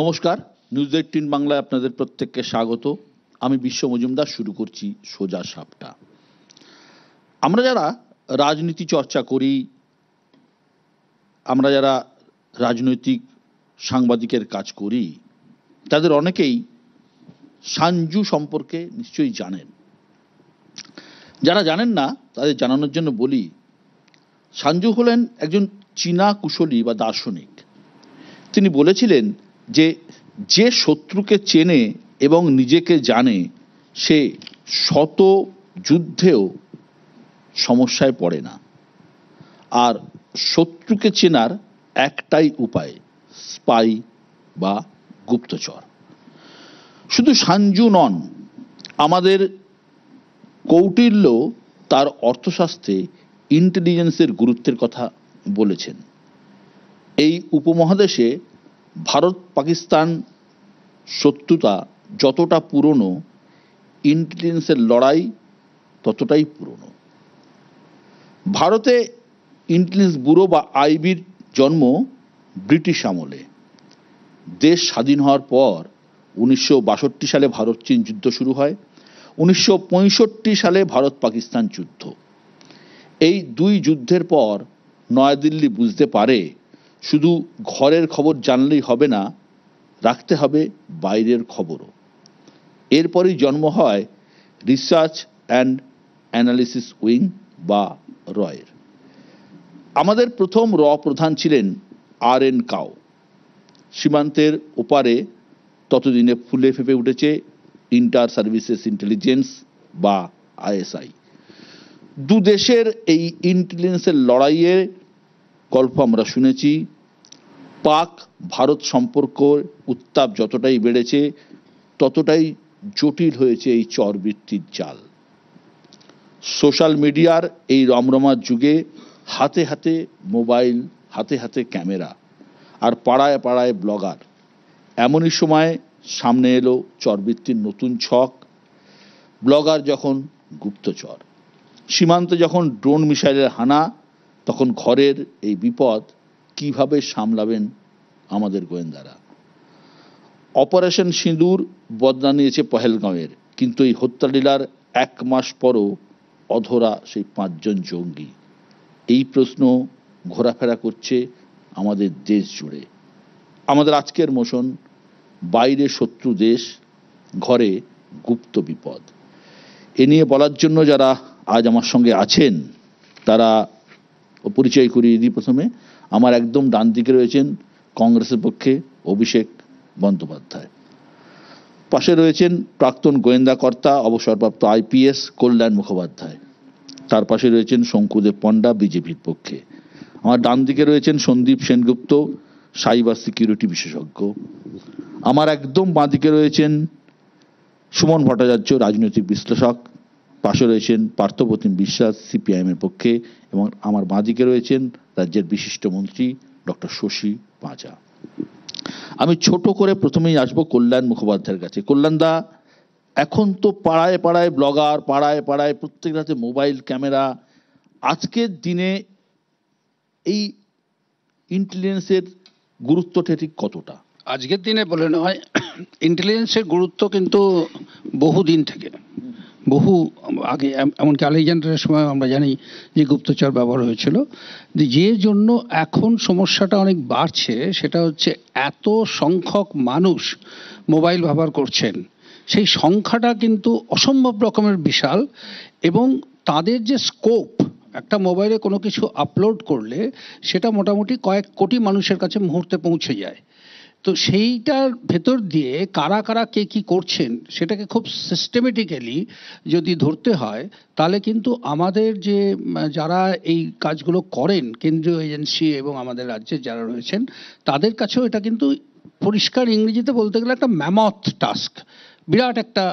নমস্কার, নিউজ 18 বাংলায় আপনাদের প্রত্যেককে স্বাগত। আমি বিশ্ব মজুমদার। শুরু করছি সোজা সাপটা। আমরা যারা রাজনীতি চর্চা করি, আমরা যারা রাজনৈতিক সাংবাদিকের কাজ করি, তাদের অনেকেই সাঞ্জু সম্পর্কে নিশ্চয়ই জানেন। যারা জানেন না তাদের জানানোর জন্য বলি, সাঞ্জু হলেন একজন চীনা কুশলী বা দার্শনিক। তিনি বলেছিলেন যে যে শত্রুকে চেনে এবং নিজেকে জানে সে শত যুদ্ধেও সমস্যায় পড়ে না। আর শত্রুকে চেনার একটাই উপায়, স্পাই বা গুপ্তচর। শুধু সাঞ্জু নন, আমাদের কৌটিল্য তার অর্থশাস্ত্রে ইন্টেলিজেন্সের গুরুত্বের কথা বলেছেন। এই উপমহাদেশে ভারত পাকিস্তান শত্রুতা যতটা পুরনো, ইন্টেলিজেন্সের লড়াই ততটাই পুরনো। ভারতে ইন্টেলিজেন্স ব্যুরো বা আইবির জন্ম ব্রিটিশ আমলে। দেশ স্বাধীন হওয়ার পর 1962 সালে ভারত চীন যুদ্ধ শুরু হয়। 1965 সালে ভারত পাকিস্তান যুদ্ধ। এই দুই যুদ্ধের পর নয়াদিল্লি বুঝতে পারে শুধু ঘরের খবর জানলেই হবে না, রাখতে হবে বাইরের খবরও। এরপরই জন্ম হয় রিসার্চ অ্যান্ড অ্যানালিসিস উইং বা রয়ের। আমাদের প্রথম প্রধান ছিলেন RN কাও। সীমান্তের ওপারে ততদিনে ফুলে ফেঁপে উঠেছে ইন্টার সার্ভিসেস ইন্টেলিজেন্স বা ISI। দু দেশের এই ইন্টেলিজেন্সের লড়াইয়ের গল্প আমরা শুনেছি। পাক ভারত সম্পর্কের উত্তাপ যতটাই বেড়েছে, ততটাই জটিল হয়েছে এই চরবৃত্তির জাল। সোশ্যাল মিডিয়ার এই রমরমার যুগে হাতে হাতে মোবাইল, হাতে হাতে ক্যামেরা, আর পাড়ায় পাড়ায় ব্লগার। এমনই সময় সামনে এলো চরবৃত্তির নতুন ছক। ব্লগার যখন গুপ্তচর, সীমান্তে যখন ড্রোন মিসাইলের হানা, তখন ঘরের এই বিপদ কিভাবে সামলাবেন আমাদের গোয়েন্দারা। অপারেশন সিঁদুর বদলা নিয়েছে পহেলগাঁওয়ের, কিন্তু এই হত্যালীলার 1 মাস পরও অধরা সেই 5 জন জঙ্গি। এই প্রশ্ন ঘোরাফেরা করছে আমাদের দেশ জুড়ে। আমাদের আজকের মোশন, বাইরে শত্রু দেশ, ঘরে গুপ্ত বিপদ। এ নিয়ে বলার জন্য যারা আজ আমার সঙ্গে আছেন তারা পরিচয় করিয়ে দিই। প্রথমে আমার একদম ডান দিকে রয়েছেন কংগ্রেসের পক্ষে অভিষেক বন্দ্যোপাধ্যায়। পাশে রয়েছেন প্রাক্তন গোয়েন্দা কর্তা, অবসরপ্রাপ্ত IPS কল্যাণ মুখোপাধ্যায়। তার পাশে রয়েছেন শঙ্কুদেব পণ্ডা, বিজেপির পক্ষে। আমার ডান দিকে রয়েছেন সন্দীপ সেনগুপ্ত, সাইবার সিকিউরিটি বিশেষজ্ঞ। আমার একদম বাঁ দিকে রয়েছেন সুমন ভট্টাচার্য, রাজনৈতিক বিশ্লেষক। পাশে রয়েছেন পার্থপ্রতিম বিশ্বাস, CPIM এর পক্ষে। এবং আমার বাঁ দিকে রয়েছেন রাজ্যের বিশিষ্ট মন্ত্রী ডক্টর শশী পাঁজা। আমি ছোট করে প্রথমেই আসবো কল্যাণ মুখোপাধ্যায়ের কাছে। কল্যাণদা, এখন তো পাড়ায় পাড়ায় ব্লগার, পাড়ায় পাড়ায় প্রত্যেক রাতে মোবাইল ক্যামেরা। আজকের দিনে এই ইন্টেলিজেন্সের গুরুত্বটা ঠিক কতটা? আজকের দিনে বলে নয়, ইন্টেলিজেন্সের গুরুত্ব কিন্তু বহুদিন থেকে, বহু আগে, এমনকি আলেকজান্ডারের সময় আমরা জানি যে গুপ্তচর ব্যবহার হয়েছিল। যে জন্য এখন সমস্যাটা অনেক বাড়ছে সেটা হচ্ছে এত সংখ্যক মানুষ মোবাইল ব্যবহার করছেন, সেই সংখ্যাটা কিন্তু অসম্ভব রকমের বিশাল। এবং তাদের যে স্কোপ, একটা মোবাইলে কোনো কিছু আপলোড করলে সেটা মোটামুটি কয়েক কোটি মানুষের কাছে মুহূর্তে পৌঁছে যায়। তো সেইটার ভেতর দিয়ে কারা কারা কে কি করছেন সেটাকে খুব সিস্টেমেটিক্যালি যদি ধরতে হয়, তাহলে কিন্তু আমাদের যে যারা এই কাজগুলো করেন, কেন্দ্রীয় এজেন্সি এবং আমাদের রাজ্যে যারা রয়েছেন, তাদের কাছেও এটা কিন্তু পরিষ্কার ইংরেজিতে বলতে গেলে একটা ম্যামথ টাস্ক। বিরাট একটা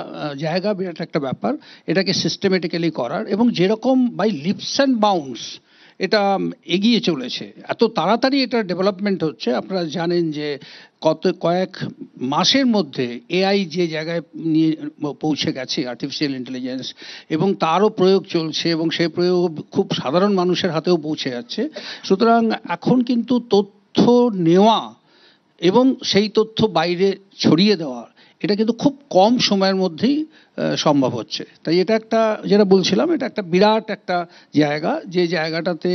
জায়গা, বিরাট একটা ব্যাপার এটাকে সিস্টেমেটিক্যালি করার। এবং যেরকম বাই লিপস অ্যান্ড বাউন্ডস এটা এগিয়ে চলেছে, এত তাড়াতাড়ি এটা ডেভেলপমেন্ট হচ্ছে। আপনারা জানেন যে কয়েক মাসের মধ্যে AI যে জায়গায় নিয়ে পৌঁছে গেছে, আর্টিফিশিয়াল ইন্টেলিজেন্স, এবং তারও প্রয়োগ চলছে এবং সেই প্রয়োগ খুব সাধারণ মানুষের হাতেও পৌঁছে যাচ্ছে। সুতরাং এখন কিন্তু তথ্য নেওয়া এবং সেই তথ্য বাইরে ছড়িয়ে দেওয়া, এটা কিন্তু খুব কম সময়ের মধ্যেই সম্ভব হচ্ছে। তাই এটা একটা, যেটা বলছিলাম, এটা একটা বিরাট একটা জায়গা, যে জায়গাটাতে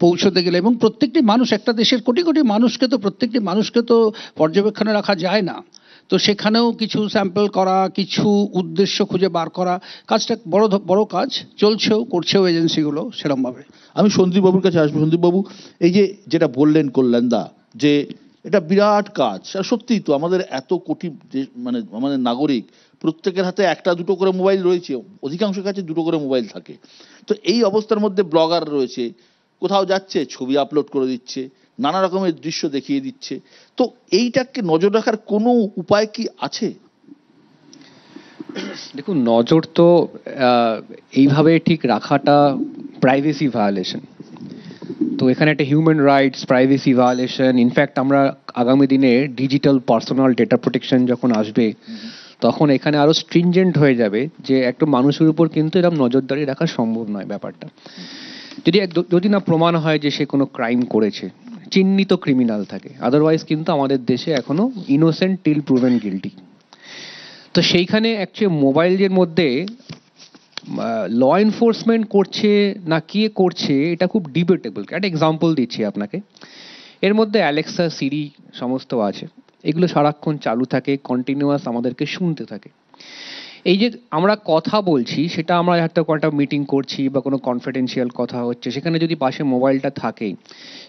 পৌঁছতে গেলে, এবং প্রত্যেকটি মানুষ, একটা দেশের কোটি কোটি মানুষকে তো, প্রত্যেকটি মানুষকে তো পর্যবেক্ষণে রাখা যায় না। তো সেখানেও কিছু স্যাম্পল করা, কিছু উদ্দেশ্য খুঁজে বার করা, কাজটা বড় কাজ, চলছেও, করছেও এজেন্সিগুলো সেরকমভাবে। আমি সন্দীপবাবুর কাছে আসবো। সন্দীপবাবু, এই যে যেটা বললেন কল্যাণদা, যে এটা বিরাট কাজ, আর সত্যিই তো আমাদের এত কোটি মানে আমাদের নাগরিক, প্রত্যেকের হাতে একটা দুটো করে মোবাইল রয়েছে, অধিকাংশের কাছে দুটো করে মোবাইল থাকে। তো এই অবস্থার মধ্যে ব্লগার রয়েছে, কোথাও যাচ্ছে ছবি আপলোড করে দিচ্ছে, নানা রকমের দৃশ্য দেখিয়ে দিচ্ছে। তো এইটাকে নজর রাখার কোনো উপায় কি আছে? দেখুন, নজর তো এইভাবে ঠিক রাখাটা প্রাইভেসি ভায়োলেশন। তো এখানে একটা human rights, privacy violation. In fact আমরা আগামী দিনে ডিজিটাল পার্সোনাল ডেটা প্রোটেকশন যখন আসবে, তখন এখানে আরো স্ট্রিনজেন্ট হয়ে যাবে, যে একটা মানুষের উপর কিন্তু এরকম নজরদারি রাখা সম্ভব নয় ব্যাপারটা। যদি না প্রমাণ হয় যে সে কোনো ক্রাইম করেছে, চিহ্নিত ক্রিমিনাল থাকে, আদারওয়াইজ কিন্তু আমাদের দেশে এখনো ইনোসেন্ট টিল প্রুভেন গিল্টি। তো সেইখানে অ্যাকচুয়ালি মোবাইলের মধ্যে ল এনফোর্সমেন্ট করছে না কে করছে, এটা খুব ডিবেটেবল। একটা এক্সাম্পল দিচ্ছি আপনাকে। এর মধ্যে অ্যালেক্সা, সিরি সমস্ত আছে, এগুলো সারাক্ষণ চালু থাকে, কন্টিনিউয়াস আমাদেরকে শুনতে থাকে। এই যে আমরা কথা বলছি, সেটা আমরা হয়তো একটা মিটিং করছি বা কোনো কনফিডেন্সিয়াল কথা হচ্ছে, সেখানে যদি পাশে মোবাইলটা থাকে,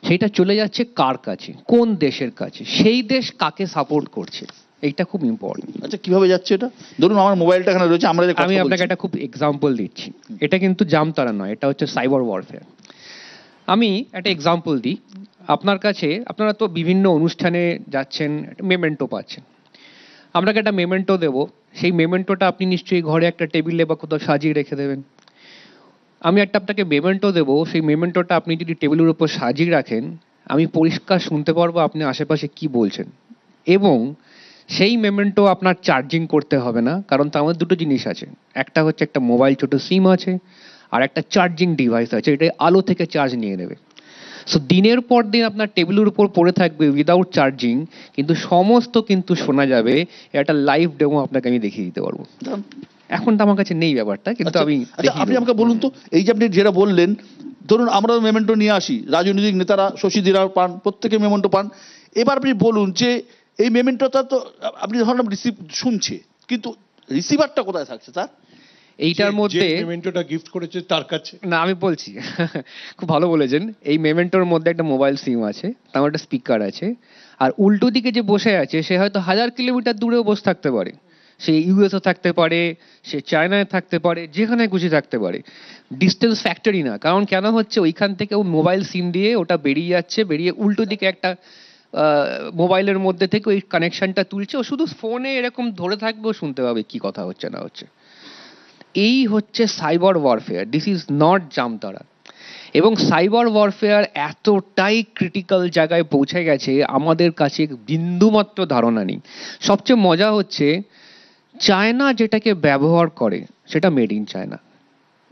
সেইটা চলে যাচ্ছে কার কাছে, কোন দেশের কাছে, সেই দেশ কাকে সাপোর্ট করছে, এইটা খুব ইম্পর্টেন্ট। আচ্ছা, কিভাবে যাচ্ছে এটা? ধরুন আমার মোবাইলটা এখানে রয়েছে, আমি আপনাকে একটা খুব এক্সাম্পল দিচ্ছি। এটা কিন্তু জামতারা নয়, এটা হচ্ছে সাইবার ওয়ারফেয়ার। আমি একটা এক্সাম্পল দিই আপনার কাছে। আপনারা তো বিভিন্ন অনুষ্ঠানে যাচ্ছেন, মেমেন্টো পাচ্ছেন। আপনাকে একটা মেমেন্টো দেবো, সেই মেমেন্টোটা আপনি নিশ্চয়ই ঘরে একটা টেবিলে বা কোথাও সাজিয়ে রেখে দেবেন। আমি একটা আপনাকে মেমেন্টো দেবো, সেই মেমেন্টোটা আপনি যদি টেবিলের উপর সাজিয়ে রাখেন, আমি পরিষ্কার শুনতে পারবো আপনি আশেপাশে কি বলছেন। এবং সেই মেমেন্টো আপনার চার্জিং করতে হবে না, কারণ তার মধ্যে দুটো জিনিস আছে। একটা হচ্ছে একটা মোবাইল ছোট সিম আছে, আর একটা চার্জিং ডিভাইস আছে, এটা আলো থেকে চার্জ নিয়ে নেবে। সো দিনের পর দিন আপনার টেবিলের উপর পড়ে থাকবে উইদাউট চার্জিং, কিন্তু সমস্ত কিন্তু শোনা যাবে। একটা লাইভ ডেমো আপনাকে আমি দেখিয়ে দিতে পারবো। এখন তো আমার কাছে নেই ব্যাপারটা, কিন্তু আমি আপনি আমাকে বলুন তো, এই যে আপনি যেটা বললেন, ধরুন আমরা মেমেন্টো নিয়ে আসি, রাজনৈতিক নেতারা, শশী দিরার পান, প্রত্যেকে মেমেন্টো পান। এবার আপনি বলুন যে এই মেমেন্টোটা তো আপনি ধরুন রিসিভ শুনছে, কিন্তু রিসিভারটা কোথায় থাকছে তার? এইটার মধ্যে মেমেন্টোটা গিফট করেছে তার কাছে না, আমি বলছি খুব ভালো বলেছেন। এই মেমেন্টোর মধ্যে একটা মোবাইল সিম আছে, তার একটা স্পিকার আছে, আর উল্টো দিকে যে বসে আছে সে হয়তো 1000 কিলোমিটার দূরেও বসে থাকতে পারে। সে ইউএসও থাকতে পারে, সে চায়নায় থাকতে পারে, যেখানে খুশি থাকতে পারে। ডিস্টেন্স ফ্যাক্টরি না, কারণ কেন হচ্ছে ওইখান থেকে ও মোবাইল সিম দিয়ে ওটা বেরিয়ে যাচ্ছে, বেরিয়ে উল্টো দিকে একটা মোবাইলের মধ্যে থেকে ওই কানেকশনটা তুলছে, ও শুধু ফোনে এরকম ধরে থাকবে, ও শুনতে পাবে কি কথা হচ্ছে না হচ্ছে। এই হচ্ছে cyber warfare, this is not Jamtara. এবং সাইবার ওয়ারফেয়ার এতটাই ক্রিটিক্যাল জায়গায় পৌঁছে গেছে, আমাদের কাছে বিন্দুমাত্র ধারণা নেই। সবচেয়ে মজা হচ্ছে, চায়না যেটাকে ব্যবহার করে সেটা মেড ইন চায়না,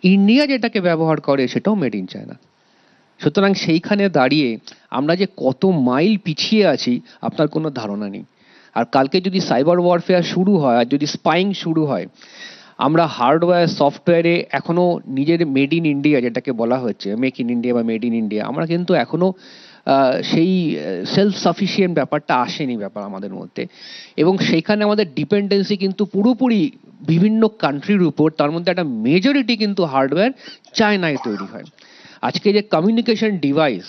ইন্ডিয়া যেটাকে ব্যবহার করে সেটাও মেড ইন চায়না। সুতরাং সেইখানে দাঁড়িয়ে আমরা যে কত মাইল পিছিয়ে আছি আপনার কোনো ধারণা নেই। আর কালকে যদি সাইবার ওয়ারফেয়ার শুরু হয়, আর যদি স্পাইং শুরু হয়, আমরা হার্ডওয়্যার সফটওয়্যারে এখনো নিজের মেড ইন ইন্ডিয়া যেটাকে বলা হচ্ছে, মেক ইন ইন্ডিয়া বা মেড ইন ইন্ডিয়া, আমরা কিন্তু এখনো সেই সেলফ সাফিসিয়েন্ট ব্যাপারটা আসেনি ব্যাপার আমাদের মধ্যে। এবং সেইখানে আমাদের ডিপেন্ডেন্সি কিন্তু পুরোপুরি বিভিন্ন কান্ট্রির উপর, তার মধ্যে একটা মেজরিটি কিন্তু হার্ডওয়্যার চায়নায় তৈরি হয়। আজকে যে communication device,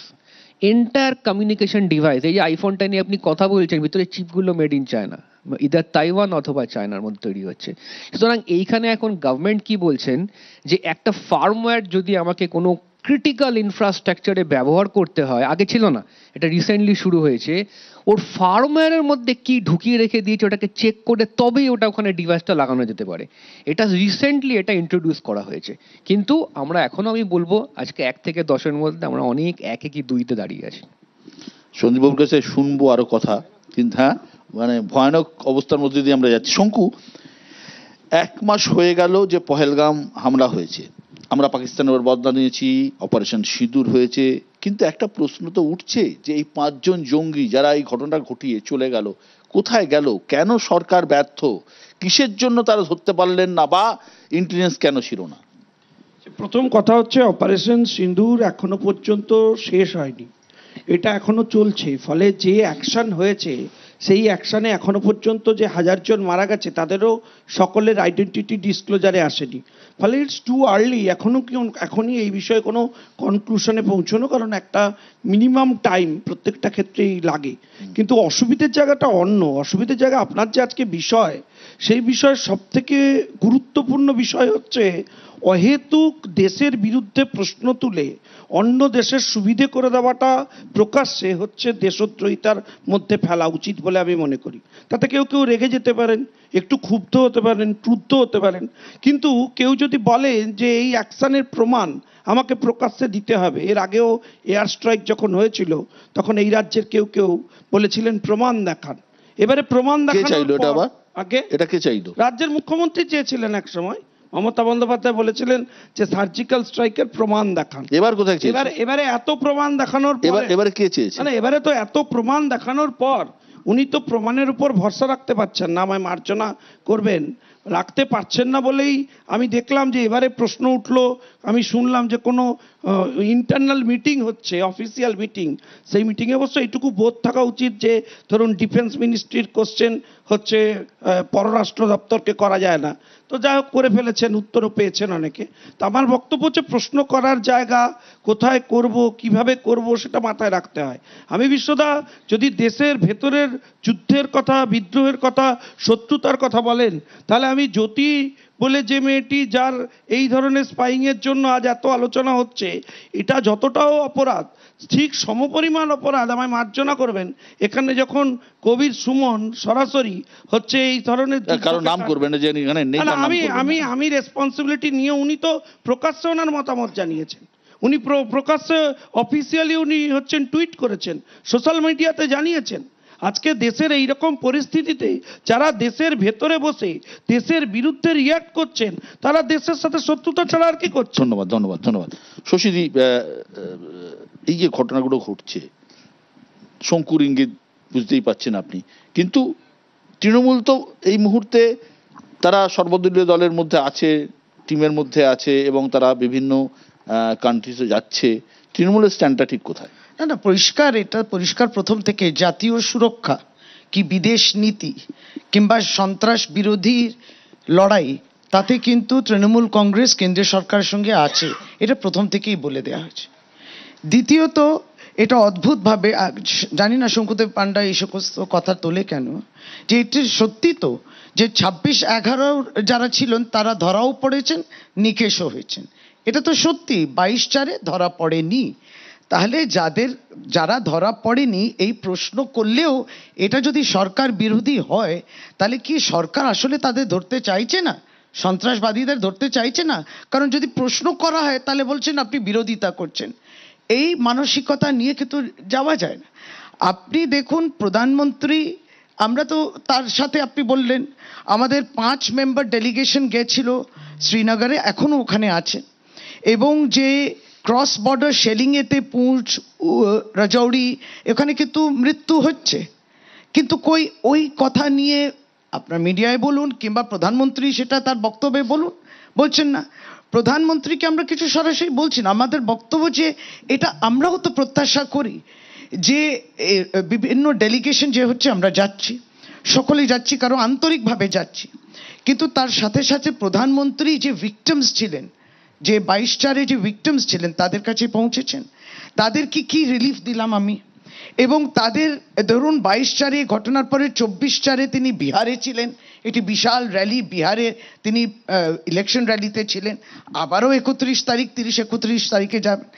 entire communication device, এই যে আইফোনটা নিয়ে আপনি কথা বলছেন, ভিতরে চিপগুলো made in China, either Taiwan অথবা চায়নার মধ্যে তৈরি হচ্ছে। সুতরাং এইখানে এখন গভর্নমেন্ট কি বলছেন, যে একটা ফার্মওয়্যার যদি আমাকে কোনো ক্রিটিক্যাল ইনফ্রাস্ট্রাকচারে ব্যবহার করতে হয়, আগে ছিল না, এটা রিসেন্টলি শুরু হয়েছে, ওর ফার্মওয়্যারের মধ্যে কি ঢুকিয়ে রেখে দিয়েছে ওটাকে চেক করে তবেই ওটা ওখানে ডিভাইসটা লাগানো যেতে পারে। এটা রিসেন্টলি এটা ইন্ট্রোডিউস করা হয়েছে। কিন্তু আমরা এখনো, আমি বলবো আজকে 1 থেকে 10-এর মধ্যে আমরা অনেক 1 কি 2-তে দাঁড়িয়ে আছি। সন্দীপবাবুর কাছে শুনবো আরো কথা, কিন্তু হ্যাঁ, মানে ভয়ানক অবস্থার মধ্যে দিয়ে আমরা যাচ্ছি। শঙ্কু, 1 মাস হয়ে গেল যে পহেলগাম হামলা হয়েছে, আমরা পাকিস্তানের বদলা নিয়েছি, অপারেশন সিঁদুর হয়েছে, কিন্তু একটা প্রশ্ন তো উঠছে যে এই 5 জন জঙ্গি যারা এই ঘটনা ঘটিয়ে চলে গেল, কোথায় গেল? কেন সরকার ব্যর্থ? কিসের জন্য তারা ধরতে পারলেন না, বা ইন্টেলিজেন্স কেন ছিল না? প্রথম কথা হচ্ছে অপারেশন সিন্দুর এখনো পর্যন্ত শেষ হয়নি, এটা এখনো চলছে। ফলে যে অ্যাকশন হয়েছে সেই অ্যাকশনে এখনো পর্যন্ত যে 1000 জন মারা গেছে তাদেরও সকলের আইডেন্টিটি ডিসক্লোজারে আসেনি। ফলে ইটস টু আর্লি এখনই এই বিষয়ে কোনো কনক্লুশনে পৌঁছানো, কারণ একটা মিনিমাম টাইম প্রত্যেকটা ক্ষেত্রেই লাগে। কিন্তু অসুবিধার জায়গাটা অন্য, অসুবিধার জায়গা আপনার যে আজকে বিষয়, সেই বিষয়ের সব থেকে গুরুত্বপূর্ণ বিষয় হচ্ছে অহেতুক দেশের বিরুদ্ধে প্রশ্ন তুলে অন্য দেশের সুবিধে করে দেওয়াটা প্রকাশ্যে হচ্ছে দেশদ্রোহিতার মধ্যে ফেলা উচিত বলে আমি মনে করি। তাতে কেউ কেউ রেগে যেতে পারেন, একটু ক্ষুব্ধ হতে পারেন, ক্রুদ্ধ হতে পারেন, কিন্তু কেউ যদি বলেন যে এই অ্যাকশনের প্রমাণ আমাকে প্রকাশ্যে দিতে হবে, এর আগেও এয়ার স্ট্রাইক যখন হয়েছিল তখন এই রাজ্যের কেউ কেউ বলেছিলেন প্রমাণ দেখান। এবারে প্রমাণ চাইলো এটা আবার? আগে এটা কে চাইলো? রাজ্যের মুখ্যমন্ত্রী চেয়েছিলেন এক সময়, মমতা বন্দ্যোপাধ্যায় বলেছিলেন যে সার্জিক্যাল স্ট্রাইকের প্রমাণ দেখান। এবার কোথায় চেয়েছে? এবারে এত প্রমাণ দেখানোর পর, এবারে কে চেয়েছে? মানে এবারে তো এত প্রমাণ দেখানোর পর উনি তো প্রমাণের উপর ভরসা রাখতে পারছেন না, আমায় মার্জনা করবেন, রাখতে পারছেন না বলেই আমি দেখলাম যে এবারে প্রশ্ন উঠলো, আমি শুনলাম যে কোনো ইন্টারনাল মিটিং হচ্ছে, অফিসিয়াল মিটিং, সেই মিটিংয়ে অবশ্য এইটুকু বোধ থাকা উচিত যে ধরুন ডিফেন্স মিনিস্ট্রির কোশ্চেন হচ্ছে পররাষ্ট্র দপ্তরকে করা যায় না, তো যাই হোক করে ফেলেছেন, উত্তরও পেয়েছেন অনেকে। তো আমার বক্তব্য হচ্ছে প্রশ্ন করার জায়গা কোথায় করব, কিভাবে করব, সেটা মাথায় রাখতে হয়। আমি বিশ্বদা যদি দেশের ভেতরের যুদ্ধের কথা, বিদ্রোহের কথা, শত্রুতার কথা বলেন, তাহলে আমি জ্যোতি বলে যে মেয়েটি, যার এই ধরনের স্পাইং এর জন্য আজ এত আলোচনা হচ্ছে, এটা যতটাও অপরাধ, ঠিক সমপরিমাণ অপরাধ, আমায় মার্জনা করবেন, এখানে যখন কবির সুমন সরাসরি হচ্ছে এই ধরনের, কারণ নাম করবেন না যে এখানে নেই, আমি রেসপন্সিবিলিটি নিয়ে, উনি তো প্রকাশ্যে ওনার মতামত জানিয়েছেন, উনি প্রকাশ্যে অফিসিয়ালি উনি হচ্ছেন টুইট করেছেন, সোশ্যাল মিডিয়াতে জানিয়েছেন। আজকে দেশের এইরকম পরিস্থিতিতে যারা দেশের ভেতরে বসে দেশের বিরুদ্ধে রিয়াক্ট করছেন, তারা দেশের সাথে শত্রুতা ছাড়া আর কি করছে? ধন্যবাদ, ধন্যবাদ, ধন্যবাদ। শশীদি, এই যে ঘটনাগুলো ঘটছে, শঙ্কুর ইঙ্গিত বুঝতেই পাচ্ছেন আপনি, কিন্তু তৃণমূল তো এই মুহূর্তে তারা সর্বদলীয় দলের মধ্যে আছে, টিমের মধ্যে আছে, এবং তারা বিভিন্ন কান্ট্রিজে যাচ্ছে। তৃণমূলের স্ট্যান্ডটা ঠিক কোথায়? না না, পরিষ্কার, এটা পরিষ্কার প্রথম থেকে। জাতীয় সুরক্ষা কি বিদেশ নীতি কিংবা সন্ত্রাস বিরোধী লড়াই, তাতে কিন্তু তৃণমূল কংগ্রেস কেন্দ্রীয় সরকারের সঙ্গে আছে, এটা প্রথম থেকেই বলে দেওয়া হয়েছে। দ্বিতীয়ত, এটা অদ্ভুতভাবে, জানি না শঙ্কুদেব পান্ডা এই সমস্ত কথা তোলে কেন, যে এটি সত্যি তো যে 26/11 যারা ছিলেন তারা ধরাও পড়েছেন, নিকেশও হয়েছেন, এটা তো সত্যি। 22/4 ধরা পড়েনি। তাহলে যারা ধরা পড়েনি এই প্রশ্ন করলেও এটা যদি সরকার বিরোধী হয়, তাহলে কি সরকার আসলে তাদের ধরতে চাইছে না, সন্ত্রাসবাদীদের ধরতে চাইছে না? কারণ যদি প্রশ্ন করা হয় তাহলে বলছেন আপনি বিরোধিতা করছেন। এই মানসিকতা নিয়ে কিন্তু যাওয়া যায় না। আপনি দেখুন প্রধানমন্ত্রী, আমরা তো তার সাথে, আপনি বললেন আমাদের 5 মেম্বার ডেলিগেশন গেছিল শ্রীনগরে, এখনো ওখানে আছে, এবং যে ক্রস বর্ডার শেলিংয়েতে পুঁছ, রাজৌরি, এখানে কিন্তু মৃত্যু হচ্ছে, কিন্তু ওই কথা নিয়ে আপনার মিডিয়ায় বলুন কিংবা প্রধানমন্ত্রী সেটা তার বক্তব্যে বলছেন না। প্রধানমন্ত্রীকে আমরা কিছু সরাসরি বলছি না, আমাদের বক্তব্য যে এটা আমরাও তো প্রত্যাশা করি যে বিভিন্ন ডেলিগেশন যে হচ্ছে আমরা যাচ্ছি, সকলেই যাচ্ছি, কারণ আন্তরিকভাবে যাচ্ছি, কিন্তু তার সাথে সাথে প্রধানমন্ত্রী যে ভিকটিমস ছিলেন, যে 22/4 যে ভিকটিমস ছিলেন, তাদের কাছে পৌঁছেছেন, তাদেরকে কি রিলিফ দিলাম আমি, এবং তাদের ধরুন 22/4 ঘটনার পরে 24/4 তিনি বিহারে ছিলেন, এটি বিশাল র্যালি, বিহারে তিনি ইলেকশন র্যালিতে ছিলেন, আবারও 31 তারিখ, 30-31 তারিখে যাবেন।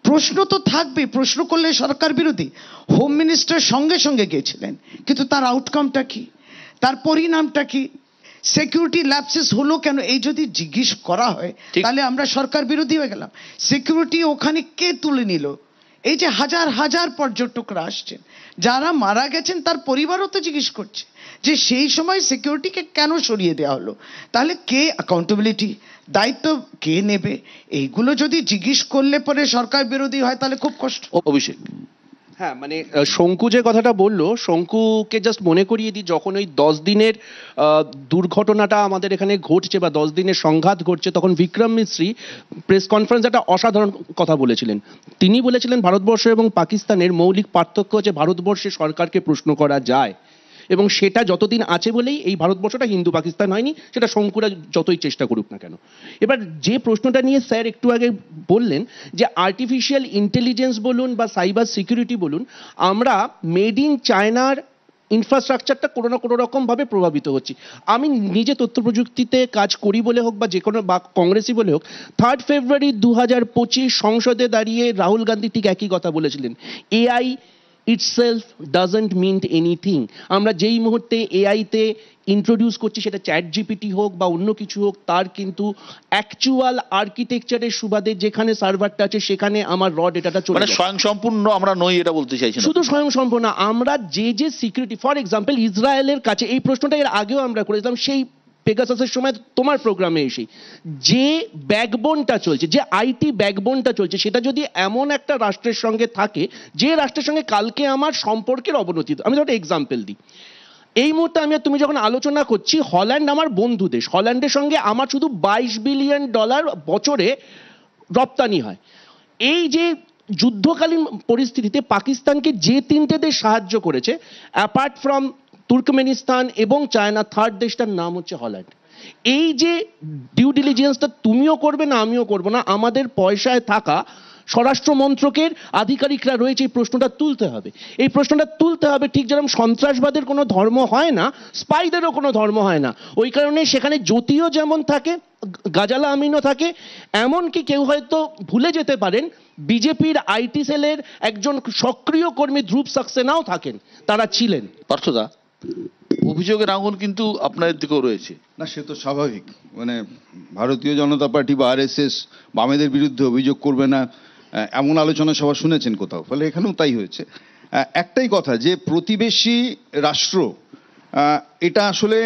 প্রশ্ন তো থাকবে, প্রশ্ন করলে সরকার বিরোধী। হোম মিনিস্টার সঙ্গে সঙ্গে গিয়েছিলেন, কিন্তু তার আউটকামটা কি, তার পরিণামটা কি, সিকিউরিটি ল্যাপসেস হলো কেন, এই যদি জিজ্ঞেস করা হয় তাহলে আমরা সরকার বিরোধী হয়ে গেলাম। সিকিউরিটি ওখানে কে তুলে নিল, এই যে হাজার হাজার পর্যটকরা আসছেন, যারা মারা গেছেন তার পরিবারও তো জিজ্ঞেস করছে যে সেই সময় সিকিউরিটিকে কেন সরিয়ে দেওয়া হলো, তাহলে কে অ্যাকাউন্টেবিলিটি, দায়িত্ব কে নেবে? এইগুলো যদি জিজ্ঞেস করলে পরে সরকার বিরোধী হয় তাহলে খুব কষ্ট। অভিষেক, হ্যাঁ মানে শঙ্কু যে কথাটা বললো, শঙ্কুকে জাস্ট মনে করিয়ে দিই, যখন ওই 10 দিনের দুর্ঘটনাটা আমাদের এখানে ঘটছে বা 10 দিনের সংঘাত ঘটছে, তখন বিক্রম মিশ্রি প্রেস কনফারেন্স একটা অসাধারণ কথা বলেছিলেন। তিনি বলেছিলেন ভারতবর্ষ এবং পাকিস্তানের মৌলিক পার্থক্য হচ্ছে ভারতবর্ষের সরকারকে প্রশ্ন করা যায়, এবং সেটা যতদিন আছে বলেই এই ভারতবর্ষটা হিন্দু পাকিস্তান হয়নি, সেটা শঙ্কুরা যতই চেষ্টা করুক না কেন। এবার যে প্রশ্নটা নিয়ে স্যার একটু আগে বললেন যে আর্টিফিশিয়াল ইন্টেলিজেন্স বলুন বা সাইবার সিকিউরিটি বলুন, আমরা মেড ইন চায়নার ইনফ্রাস্ট্রাকচারটা কোনো না কোনো রকমভাবে প্রভাবিত হচ্ছি। আমি নিজে তথ্য প্রযুক্তিতে কাজ করি বলে হোক বা যে কোনো বা কংগ্রেসই বলে হোক, 3 ফেব্রুয়ারি 2025 সংসদে দাঁড়িয়ে রাহুল গান্ধী ঠিক একই কথা বলেছিলেন, AI itself doesn't mean anything। আমরা যেই মুহূর্তে এআইতে ইন্ট্রোডিউস করছি, সেটা চ্যাট জিপিটি হোক বা অন্য কিছু হোক, তার কিন্তু অ্যাকচুয়াল আর্কিটেকচারের সুবাদে যেখানে সার্ভারটা আছে সেখানে আমার র ডেটাটা চলে মানে যায়। স্বয়ংসম্পূর্ণ আমরা নই এটা বলতে চাইছেন? শুধু স্বয়ংসম্পূর্ণ, আমরা যে সিকিউরিটি, ফর এক্সাম্পল ইসরায়েলের কাছে, এই প্রশ্নটা এর আগেও আমরা করেছিলাম সেই পেগাসাসের সময় তোমার প্রোগ্রামে এসে, যে ব্যাকবোনটা চলছে, যে আইটি ব্যাকবোনটা চলছে, সেটা যদি এমন একটা রাষ্ট্রের সঙ্গে থাকে যে রাষ্ট্রের সঙ্গে কালকে আমার সম্পর্কের অবনতি, আমি একটা এক্সাম্পল দিই, এই মুহূর্তে আমি আর তুমি যখন আলোচনা করছি, হল্যান্ড আমার বন্ধু দেশ, হল্যান্ডের সঙ্গে আমার শুধু $22 বিলিয়ন বছরে রপ্তানি হয়। এই যে যুদ্ধকালীন পরিস্থিতিতে পাকিস্তানকে যে 3টে দেশ সাহায্য করেছে, অ্যাপার্ট ফ্রম তুর্কমেনিস্তান এবং চায়না, থার্ড দেশটার নাম হচ্ছে হল্যান্ড। এই যে ডিউ ডিলিজেন্সটা তুমিও করবে না, আমিও করবো না, আমাদের পয়সায় থাকা স্বরাষ্ট্র মন্ত্রকের আধিকারিকরা রয়েছে, এই প্রশ্নটা তুলতে হবে। এই প্রশ্নটা তুলতে হবে, ঠিক যেরকম সন্ত্রাসবাদের কোনো ধর্ম হয় না, স্পাইদেরও কোনো ধর্ম হয় না। ওই কারণে সেখানে জ্যোতিও যেমন থাকে, গাজালা আমিনও থাকে, এমনকি কেউ হয়তো ভুলে যেতে পারেন বিজেপির আইটি সেলের একজন সক্রিয় কর্মী ধ্রুব সাক্সেনাও থাকেন, তারা ছিলেন। পার্থদা, অভিযোগের আঙুল কিন্তু আপনাদের দিকেও রয়েছে। না, সে তো স্বাভাবিক। মানে ভারতীয় জনতা পার্টি বা আরএসএস বামেদের বিরুদ্ধে অভিযোগ করবে না, এমন আলোচনা সভা শুনেছেন কোথাও? ফলে এখানেও তাই হয়েছে। একটাই কথা, যে প্রতিবেশী রাষ্ট্র, এটা আসলে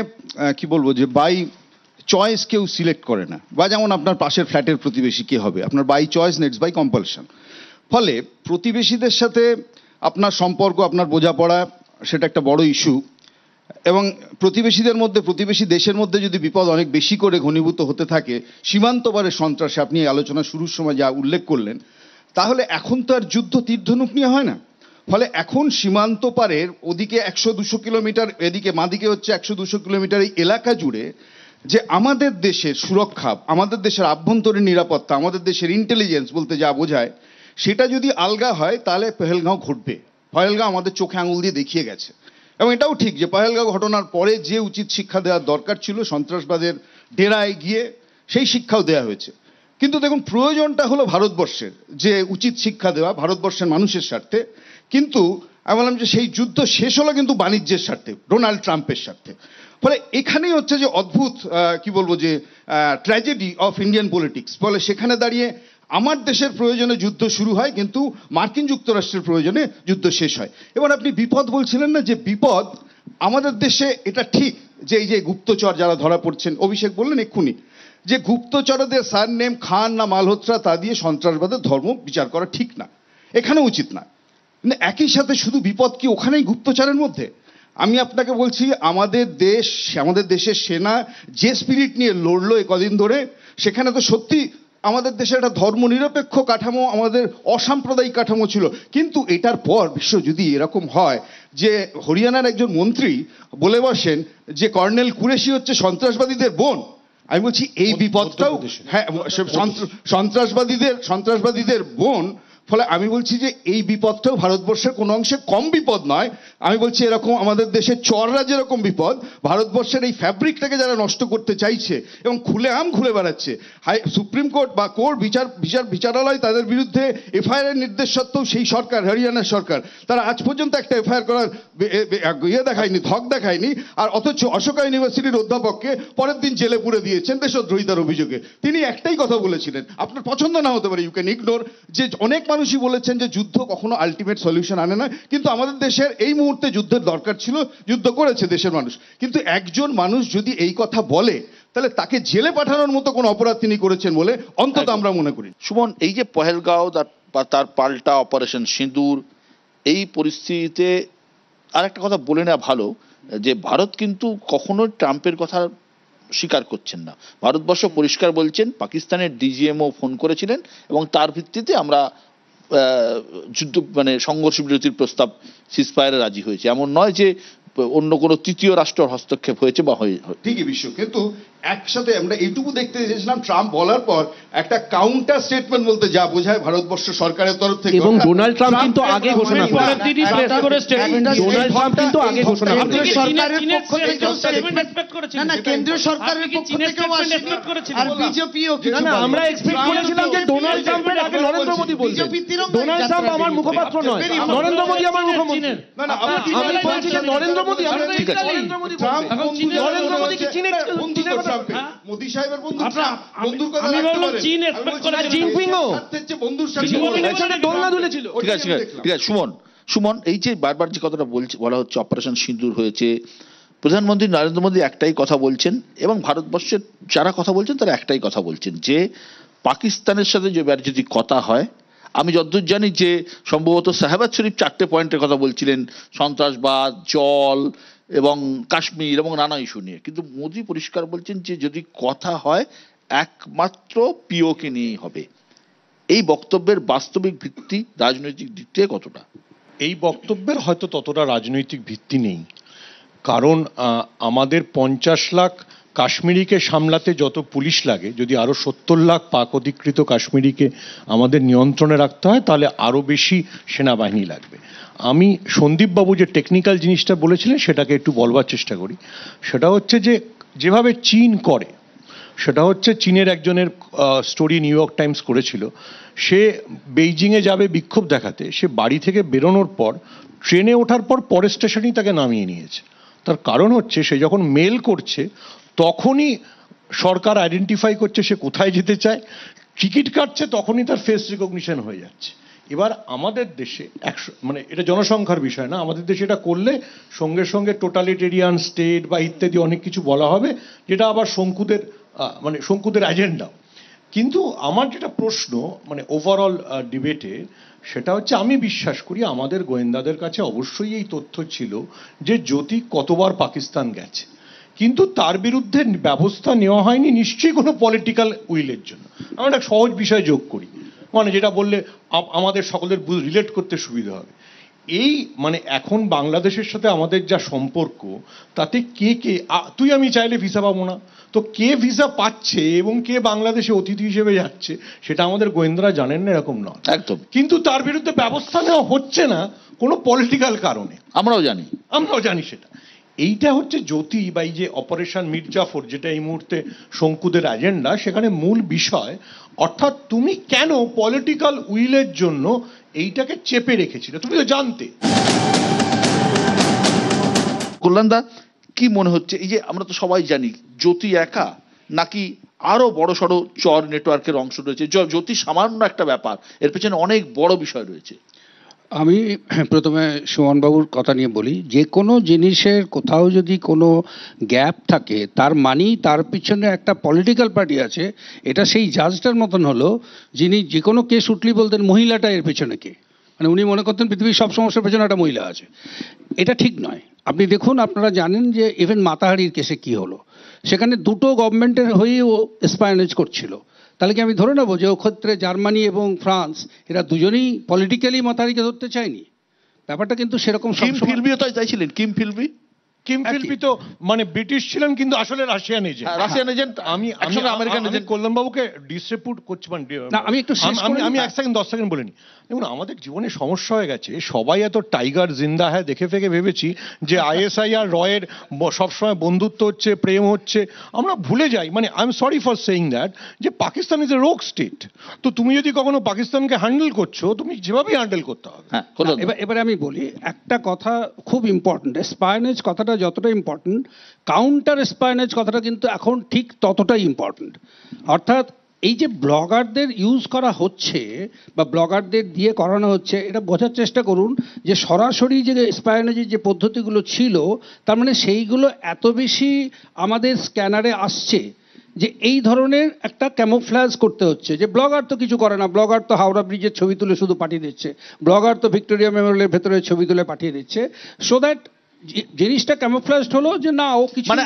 কি বলবো, যে বাই চয়েস কেউ সিলেক্ট করে না, বা যেমন আপনার পাশের ফ্ল্যাটের প্রতিবেশী কে হবে, আপনার by choice not by compulsion. ফলে প্রতিবেশীদের সাথে আপনার সম্পর্ক, আপনার বোঝাপড়া, সেটা একটা বড় ইস্যু। এবং প্রতিবেশীদের মধ্যে, প্রতিবেশী দেশের মধ্যে যদি বিপদ অনেক বেশি করে ঘনীভূত হতে থাকে, সীমান্তপারের সন্ত্রাসে, আপনি এই আলোচনা শুরুর সময় যা উল্লেখ করলেন, তাহলে এখন তো আর যুদ্ধ তীরধনুক নিয়ে হয় না। ফলে এখন সীমান্ত পারের ওদিকে 100-200 কিলোমিটার, এদিকে মাদিকে হচ্ছে 100-200 কিলোমিটার, এই এলাকা জুড়ে যে আমাদের দেশের সুরক্ষা, আমাদের দেশের আভ্যন্তরীণ নিরাপত্তা, আমাদের দেশের ইন্টেলিজেন্স বলতে যা বোঝায়, সেটা যদি আলগা হয় তাহলে পহেলগাঁও ঘটবে। পহেলগাঁও আমাদের চোখে আঙুল দিয়ে দেখিয়ে গেছে। এবং এটাও ঠিক যে পহেলগাঁও ঘটনার পরে যে উচিত শিক্ষা দেওয়ার দরকার ছিল সন্ত্রাসবাদের ডেরায় গিয়ে, সেই শিক্ষাও দেওয়া হয়েছে। কিন্তু দেখুন, প্রয়োজনটা হলো ভারতবর্ষের, যে উচিত শিক্ষা দেওয়া ভারতবর্ষের মানুষের স্বার্থে। কিন্তু আমি বললাম যে সেই যুদ্ধ শেষ হলো কিন্তু বাণিজ্যের স্বার্থে, ডোনাল্ড ট্রাম্পের স্বার্থে। ফলে এখানেই হচ্ছে যে অদ্ভুত কি বলবো, যে ট্র্যাজেডি অফ ইন্ডিয়ান পলিটিক্স। ফলে সেখানে দাঁড়িয়ে আমার দেশের প্রয়োজনে যুদ্ধ শুরু হয়, কিন্তু মার্কিন যুক্তরাষ্ট্রের প্রয়োজনে যুদ্ধ শেষ হয়। এবার আপনি বিপদ বলছিলেন না, যে বিপদ আমাদের দেশে, এটা ঠিক যে এই যে গুপ্তচর যারা ধরা পড়ছেন, অভিষেক বললেন এক্ষুনি, যে গুপ্তচরদের সার নেম খান না মালহোত্রা, তা দিয়ে সন্ত্রাসবাদের ধর্ম বিচার করা ঠিক না, এখানে উচিত না। কিন্তু একই সাথে শুধু বিপদ কি ওখানেই গুপ্তচরের মধ্যে? আমি আপনাকে বলছি, আমাদের দেশের সেনা যে স্পিরিট নিয়ে লড়লো কদিন ধরে, সেখানে তো সত্যি আমাদের দেশে একটা ধর্মনিরপেক্ষ কাঠামো, আমাদের অসাম্প্রদায়িক কাঠামো ছিল। কিন্তু এটার পর বিশ্ব যদি এরকম হয় যে হরিয়ানার একজন মন্ত্রী বলে বসেন যে কর্নেল কুরেশি হচ্ছে সন্ত্রাসবাদীদের বোন, আমি বলছি এই বিপদটাও, হ্যাঁ, সন্ত্রাসবাদীদের বোন। ফলে আমি বলছি যে এই বিপদটাও ভারতবর্ষের কোনো অংশে কম বিপদ নয়। আমি বলছি এরকম আমাদের দেশের চররা যেরকম বিপদ, ভারতবর্ষের এই ফ্যাব্রিকটাকে যারা নষ্ট করতে চাইছে এবং খুলেআম ঘুরে বেড়াচ্ছে, সুপ্রিম কোর্ট বা কোর্ট বিচারালয় তাদের বিরুদ্ধে এফআইআর এর নির্দেশ সত্ত্বেও সেই সরকার, হরিয়ানার সরকার, তারা আজ পর্যন্ত একটা এফআইআর করার দেখায়নি, ধক দেখায়নি। আর অথচ অশোকা ইউনিভার্সিটির অধ্যাপককে পরের দিন জেলে পুরে দিয়েছেন দেশদ্রোহিতার অভিযোগে। তিনি একটাই কথা বলেছিলেন, আপনার পছন্দ না হতে পারে, ইউ ক্যান ইগনোর, যে অনেক মানুষই বলেছেন যে যুদ্ধ কখনো আলটিমেট সলিউশন আনে না, কিন্তু আমাদের দেশের এই মুহূর্তে যুদ্ধের দরকার ছিল, যুদ্ধ করেছে দেশের মানুষ। কিন্তু একজন মানুষ যদি এই কথা বলে তাহলে তাকে জেলে পাঠানোর মতো কোনো অপরাধ তিনি করেছেন বলে অন্তত আমরা মনে করি। সুমন, এই যে পহেলগাঁও বা তার পাল্টা অপারেশন সিঁদুর, এই পরিস্থিতিতে আর একটা কথা বলে নেওয়া ভালো যে ভারত কিন্তু কখনোই ট্রাম্পের কথা স্বীকার করছেন না। ভারতবর্ষ পরিষ্কার বলছেন পাকিস্তানের ডিজিএমও ফোন করেছিলেন এবং তার ভিত্তিতে আমরা যুদ্ধ মানে সংঘর্ষ বিরতির প্রস্তাব সিজফায়ারে রাজি হয়েছে। এমন নয় যে অন্য কোনো তৃতীয় রাষ্ট্র হস্তক্ষেপ হয়েছে বা ঠিকই বিশ্ব, কিন্তু একসাথে আমরা এইটুকু দেখতে চেয়েছিলাম ট্রাম্প বলার পর একটা কাউন্টার স্টেটমেন্ট বলতে, যা বোঝায় ভারতবর্ষ সরকারের তরফ থেকে। এবং ডোনাল্ড ট্রাম্প কিন্তু আগে ঘোষণা করেছেন, ডোনাল্ড ট্রাম্প কিন্তু আগে ঘোষণা করেছেন সরকারের পক্ষ থেকে না, কেন্দ্রীয় সরকারের পক্ষ থেকেও আর বিজেপিও কিছু না, আমরা এক্সপেক্ট করেছিলাম যে ডোনাল্ড ট্রাম্পের আগে নরেন্দ্র মোদী বলবেন। ডোনাল্ড ট্রাম্প আমার মুখপাত্র নয়, নরেন্দ্র মোদী আমার মুখমন্ত্রী। আমি বলছি যে নরেন্দ্র মোদী, ঠিক আছে, নরেন্দ্র মোদী কি চীনের মোদী সাহেবের বন্ধু, বন্ধুর কথা আমি রাখতে বললাম পারেন। চীন এক্সপেক্ট করে জিনপিংও বন্ধুর সাথে দোলনা দুলেছিল। ঠিক আছে, ঠিক আছে। সুমন, এই যে বারবার যে কথাটা বলা হচ্ছে অপারেশন সিঁদুর হয়েছে, প্রধানমন্ত্রী নরেন্দ্র মোদী একটাই কথা বলছেন এবং ভারতবর্ষের যারা কথা বলছেন তারা একটাই কথা বলছেন যে পাকিস্তানের সাথে যদি কথা হয়, আমি যতদূর জানি যে সম্ভবত শাহবাজ শরীফ 4টে পয়েন্টের কথা বলছিলেন, সন্ত্রাসবাদ, জল এবং কাশ্মীর এবং নানা ইস্যু নিয়ে, কিন্তু মোদী পরিষ্কার বলছেন যে যদি কথা হয় একমাত্র পিওকে নিয়েই হবে। এই বক্তব্যের বাস্তবিক ভিত্তি রাজনৈতিক দিক থেকে কতটা? এই বক্তব্যের হয়তো ততটা রাজনৈতিক ভিত্তি নেই, কারণ আমাদের 50 লাখ কাশ্মীরিকে সামলাতে যত পুলিশ লাগে, যদি আরো 70 লাখ পাক অধিকৃত কাশ্মীরিকে আমাদের নিয়ন্ত্রণে রাখতে হয় তাহলে আরো বেশি সেনাবাহিনী লাগবে। আমি সন্দীপবাবু যে টেকনিক্যাল জিনিসটা বলেছিলেন সেটাকে একটু বলবার চেষ্টা করি। সেটা হচ্ছে যে যেভাবে চীন করে, সেটা হচ্ছে চীনের একজনের স্টোরি নিউ ইয়র্ক টাইমস করেছিল, সে বেইজিংয়ে যাবে বিক্ষোভ দেখাতে, সে বাড়ি থেকে বেরোনোর পর ট্রেনে ওঠার পর পরের স্টেশনেই তাকে নামিয়ে নিয়েছে। তার কারণ হচ্ছে সে যখন মেল করছে তখনই সরকার আইডেন্টিফাই করছে সে কোথায় যেতে চায়, টিকিট কাটছে তখনই তার ফেস রিকগনিশন হয়ে যাচ্ছে। এবার আমাদের দেশে মানে এটা জনসংখ্যার বিষয় না, আমাদের দেশে এটা করলে সঙ্গে সঙ্গে টোটালিটেরিয়ান স্টেট বা ইত্যাদি অনেক কিছু বলা হবে, যেটা আবার শঙ্কুদের এজেন্ডা। কিন্তু আমার যেটা প্রশ্ন মানে ওভারঅল ডিবেটে, সেটা হচ্ছে আমি বিশ্বাস করি আমাদের গোয়েন্দাদের কাছে অবশ্যই এই তথ্য ছিল যে জ্যোতি কতবার পাকিস্তান গেছে, কিন্তু তার বিরুদ্ধে ব্যবস্থা নেওয়া হয়নি নিশ্চয়ই কোনো পলিটিক্যাল উইলের জন্য। আমরা একটা সহজ বিষয় যোগ করি, মানে যেটা বললে আমাদের সকলের রিলেট করতে সুবিধা হবে। এই মানে এখন বাংলাদেশের সাথে আমাদের যা সম্পর্ক, তাতে কে তুই আমি চাইলে ভিসা পাবো না, তো কে ভিসা পাচ্ছে এবং কে বাংলাদেশে অতিথি হিসেবে যাচ্ছে সেটা আমাদের গোয়েন্দারা জানেন না, এরকম নয় একদম। কিন্তু তার বিরুদ্ধে ব্যবস্থা নেওয়া হচ্ছে না কোনো পলিটিক্যাল কারণে, আমরাও জানি সেটা। এইটা হচ্ছে জ্যোতি বা এই যে অপারেশন মির্জাফর, যেটা এই মুহূর্তে শঙ্কুদের এজেন্ডা, সেখানে মূল বিষয় অর্থাৎ তুমি কেন পলিটিক্যাল উইলের জন্য এইটাকে চেপে রেখেছিলে, তুমি তো জানতে। কল্যাণদা, কি মনে হচ্ছে এই যে আমরা তো সবাই জানি জ্যোতি একা নাকি আরো বড় সড়ো চর নেটওয়ার্কের অংশ রয়েছে? জ্যোতি সামান্য একটা ব্যাপার, এর পেছনে অনেক বড় বিষয় রয়েছে। আমি প্রথমে সুমনবাবুর কথা নিয়ে বলি, যে কোনো জিনিসের কোথাও যদি কোনো গ্যাপ থাকে তার মানেই তার পিছনে একটা পলিটিক্যাল পার্টি আছে। এটা সেই জাজটার মতন হলো যিনি যে কোনো কেস উঠলি বলতেন মহিলাটা এর পেছনে কে, মানে উনি মনে করতেন পৃথিবীর সব সমস্যার পেছনে একটা মহিলা আছে। এটা ঠিক নয়। আপনি দেখুন, আপনারা জানেন যে ইভেন মাতাহারির কেসে কি হলো, সেখানে দুটো গভর্নমেন্টের হয়েই ও স্পায়োনেজ করছিল। তাহলে কি আমি ধরে নেবো যে ও ক্ষেত্রে জার্মানি এবং ফ্রান্স এরা দুজনেই পলিটিক্যালি মাতাহারিকে ধরতে চায়নি? ব্যাপারটা কিন্তু সেরকম। কিম ফিলবিও তাই চাইছিলেন। কিম ফিলবি তো মানে ব্রিটিশ ছিলেন কিন্তু আসলে রাশিয়ান এজেন্ট। আমি আমেরিকান এজেন্ট। কল্যাণবাবুকে ডিসরেপুট করছি, আমি একটু আমি 1 সেকেন্ড 10 সেকেন্ড বলিনি। দেখুন, আমাদের জীবনে সমস্যা হয়ে গেছে, সবাই এত টাইগার জিন্দা হ্যায় দেখে ফেকে ভেবেছি যে আইএসআই আর রয়ের সবসময় বন্ধুত্ব হচ্ছে, প্রেম হচ্ছে। আমরা ভুলে যাই, মানে I am sorry for saying that, যে পাকিস্তান ইজ এ রোগ স্টেট। তো তুমি যদি কখনো পাকিস্তানকে হ্যান্ডেল করছো, তুমি যেভাবেই হ্যান্ডেল করতে হবে। এবারে আমি বলি একটা কথা খুব ইম্পর্টেন্ট, স্পায়োনেজ কথাটা যতটা ইম্পর্টেন্ট, কাউন্টার স্পায়োনেজ কথাটা কিন্তু এখন ঠিক ততটাই ইম্পর্টেন্ট। অর্থাৎ এই যে ব্লগারদের ইউজ করা হচ্ছে বা ব্লগারদের দিয়ে করানো হচ্ছে, এটা বোঝার চেষ্টা করুন যে সরাসরি যে স্পায়োনেজের যে পদ্ধতিগুলো ছিল, তার মানে সেইগুলো এত বেশি আমাদের স্ক্যানারে আসছে যে এই ধরনের একটা ক্যামোফ্ল্যাজ করতে হচ্ছে। যে ব্লগার তো কিছু করে না, ব্লগার তো হাওড়া ব্রিজের ছবি তুলে শুধু পাঠিয়ে দিচ্ছে, ব্লগার তো ভিক্টোরিয়া মেমোরিয়ালের ভেতরে ছবি তুলে পাঠিয়ে দিচ্ছে, সো দ্যাট জিনিসটা ক্যামোফ্ল্যাজড হলো যে না ও কিছু মানে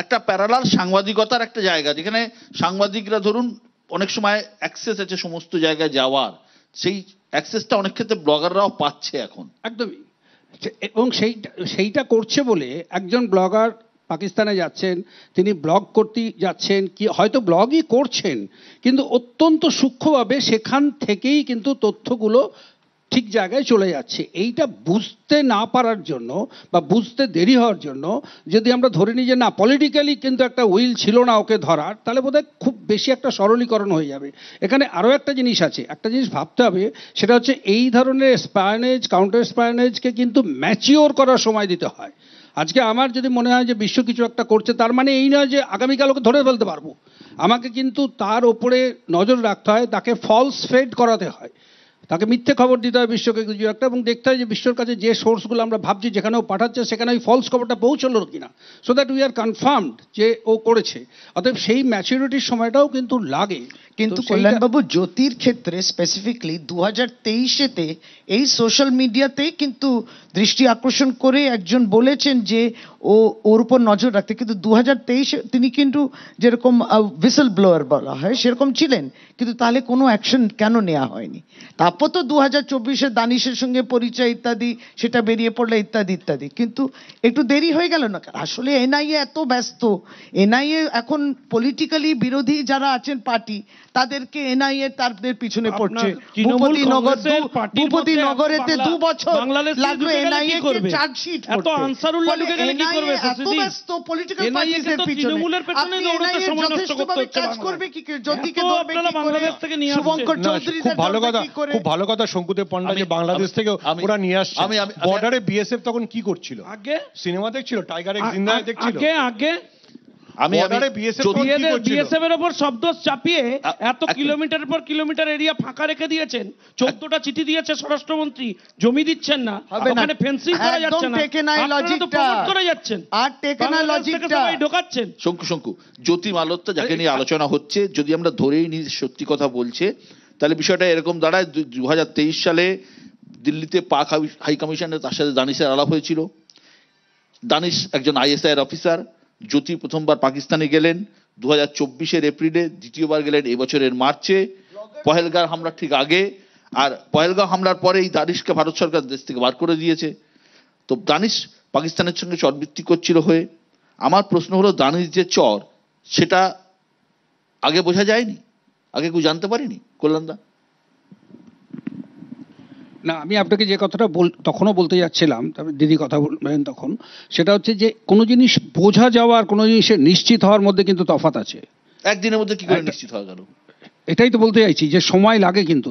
একটা প্যারালাল সাংবাদিকতার একটা জায়গা, যেখানে সাংবাদিকরা ধরুন অনেক সময় অ্যাক্সেস আছে সমস্ত জায়গায় যাওয়ার, সেই অ্যাক্সেসটা অনেক ক্ষেত্রে ব্লগাররাও পাচ্ছে এখন। একদমই। এবং সেইটা করছে বলে একজন ব্লগার পাকিস্তানে যাচ্ছেন, তিনি ব্লগ করতে যাচ্ছেন, কি হয়তো ব্লগই করছেন, কিন্তু অত্যন্ত সূক্ষ্মভাবে সেখান থেকেই কিন্তু তথ্যগুলো ঠিক জায়গায় চলে যাচ্ছে। এইটা বুঝতে না পারার জন্য বা বুঝতে দেরি হওয়ার জন্য যদি আমরা ধরে নিই যে না পলিটিক্যালি কিন্তু একটা উইল ছিল না ওকে ধরার, তাহলে বোধহয় খুব বেশি একটা সরলীকরণ হয়ে যাবে। এখানে আরও একটা জিনিস আছে, একটা জিনিস ভাবতে হবে, সেটা হচ্ছে এই ধরনের স্পায়োনেজ, কাউন্টার স্পায়োনেজকে কিন্তু ম্যাচিওর করার সময় দিতে হয়। আজকে আমার যদি মনে হয় যে বিশ্ব কিছু একটা করছে, তার মানে এই নয় যে আগামীকাল ওকে ধরে ফেলতে পারবো। আমাকে কিন্তু তার ওপরে নজর রাখতে হয়, তাকে ফলস ফেড করাতে হয়, তাকে মিথ্যে খবর দিতে হয় বিশ্বকে কিছু একটা, এবং দেখতে হয় যে বিশ্বর কাছে যে সোর্সগুলো আমরা ভাবছি যেখানেও পাঠাচ্ছে সেখানে ওই ফলস খবরটা পৌঁছলো কিনা, so that we are confirmed যে ও করেছে। অতএব সেই ম্যাচুরিটির সময়টাও কিন্তু লাগে। কিন্তু কল্যাণবাবু জ্যোতির ক্ষেত্রে স্পেসিফিকলি 2023-এতে এই সোশ্যাল মিডিয়াতেই কিন্তু দৃষ্টি আকর্ষণ করে একজন বলেছেন যে ওর উপর নজর রাখতে, কিন্তু 2023-এ তিনি কিন্তু যেরকম হুইসেল ব্লোয়ার বলা হয় সেরকম ছিলেন, কিন্তু তাহলে কোনো অ্যাকশন কেন নেওয়া হয়নি? তারপর তো 2024-এ দানিশের সঙ্গে পরিচয় ইত্যাদি সেটা বেরিয়ে পড়লো ইত্যাদি ইত্যাদি, কিন্তু একটু দেরি হয়ে গেল না? আসলে এনআইএ এত ব্যস্ত, এনআইএ এখন পলিটিক্যালি বিরোধী যারা আছেন পার্টি তাদেরকে এনআইএ তাদের পিছনে পড়ছে। ভূপতিনগরেতে 2 বছর লাগলো এনআইএ কে চার্জশিট করতে। আনসারুল্লাহ ঢুকে গেলে কি করবে? এত ব্যস্ত পলিটিক্যাল পার্টিদের পিছনে তৃণমূলের পেছনে দৌড়তে সময় নষ্ট করতে হচ্ছে। কাজ করবে কি করে? জ্যোতিকে ধরবে কি করে? বাংলাদেশ থেকে নিয়ে আসছে। শুভঙ্কর চৌধুরী খুব ভালো কথা শঙ্কুদেব পান্ডা যে বাংলাদেশ থেকে ওরা নিয়ে আসছে। বর্ডারে বিএসএফ তখন কি করছিল? আগে সিনেমা দেখছিল, টাইগার এক্স জিন্দায় দেখছিল। আগে বিএসএফ এর উপর শব্দ চাপিয়ে এত কিলোমিটারের পর কিলোমিটার এরিয়া ফাঁকা রেখে দিয়েছেন। 14টা চিঠি দিয়েছে স্বরাষ্ট্রমন্ত্রী, জমি দিচ্ছেন না, ওখানে ফেন্সিং করা যাচ্ছে না, আপনারা তো প্রমোট করে যাচ্ছেন আর টেকনা লজিকটা ঢোকাচ্ছেন। শঙ্কু জ্যোতি মালহোত্রা যাকে নিয়ে আলোচনা হচ্ছে, যদি আমরা ধরেই নিই সত্যি কথা বলছে, তাহলে বিষয়টা এরকম দাঁড়ায় 2023 সালে দিল্লিতে পাক হাই কমিশনে তার সাথে দানিশের আলাপ হয়েছিল। দানিশ একজন আইএসআই অফিসার, জ্যোতি প্রথমবার পাকিস্তানে গেলেন 2024-এর এপ্রিলে, দ্বিতীয়বার গেলেন এবছরের মার্চে পহেলগাঁও হামলার ঠিক আগে, আর পহেলগাঁও হামলার পরে এই দানিশকে ভারত সরকার দেশ থেকে বার করে দিয়েছে। তো দানিশ পাকিস্তানের সঙ্গে চরবৃত্তি করছিল হয়ে। আমার প্রশ্ন হলো, দানিশ যে চর সেটা আগে বোঝা যায়নি, আগে কেউ জানতে পারিনি? কল্যাণদা? না, আমি আপনাকে যে কথাটা তখনও বলতে যাচ্ছিলাম, তারপরে দিদি কথা বলবেন তখন, সেটা হচ্ছে যে কোনো জিনিস বোঝা যাওয়া আর কোনো জিনিসের নিশ্চিত হওয়ার মধ্যে কিন্তু তফাৎ আছে। একদিনের মধ্যে কি করে নিশ্চিত হওয়া গেল? এটাই তো বলতে চাইছি যে সময় লাগে। কিন্তু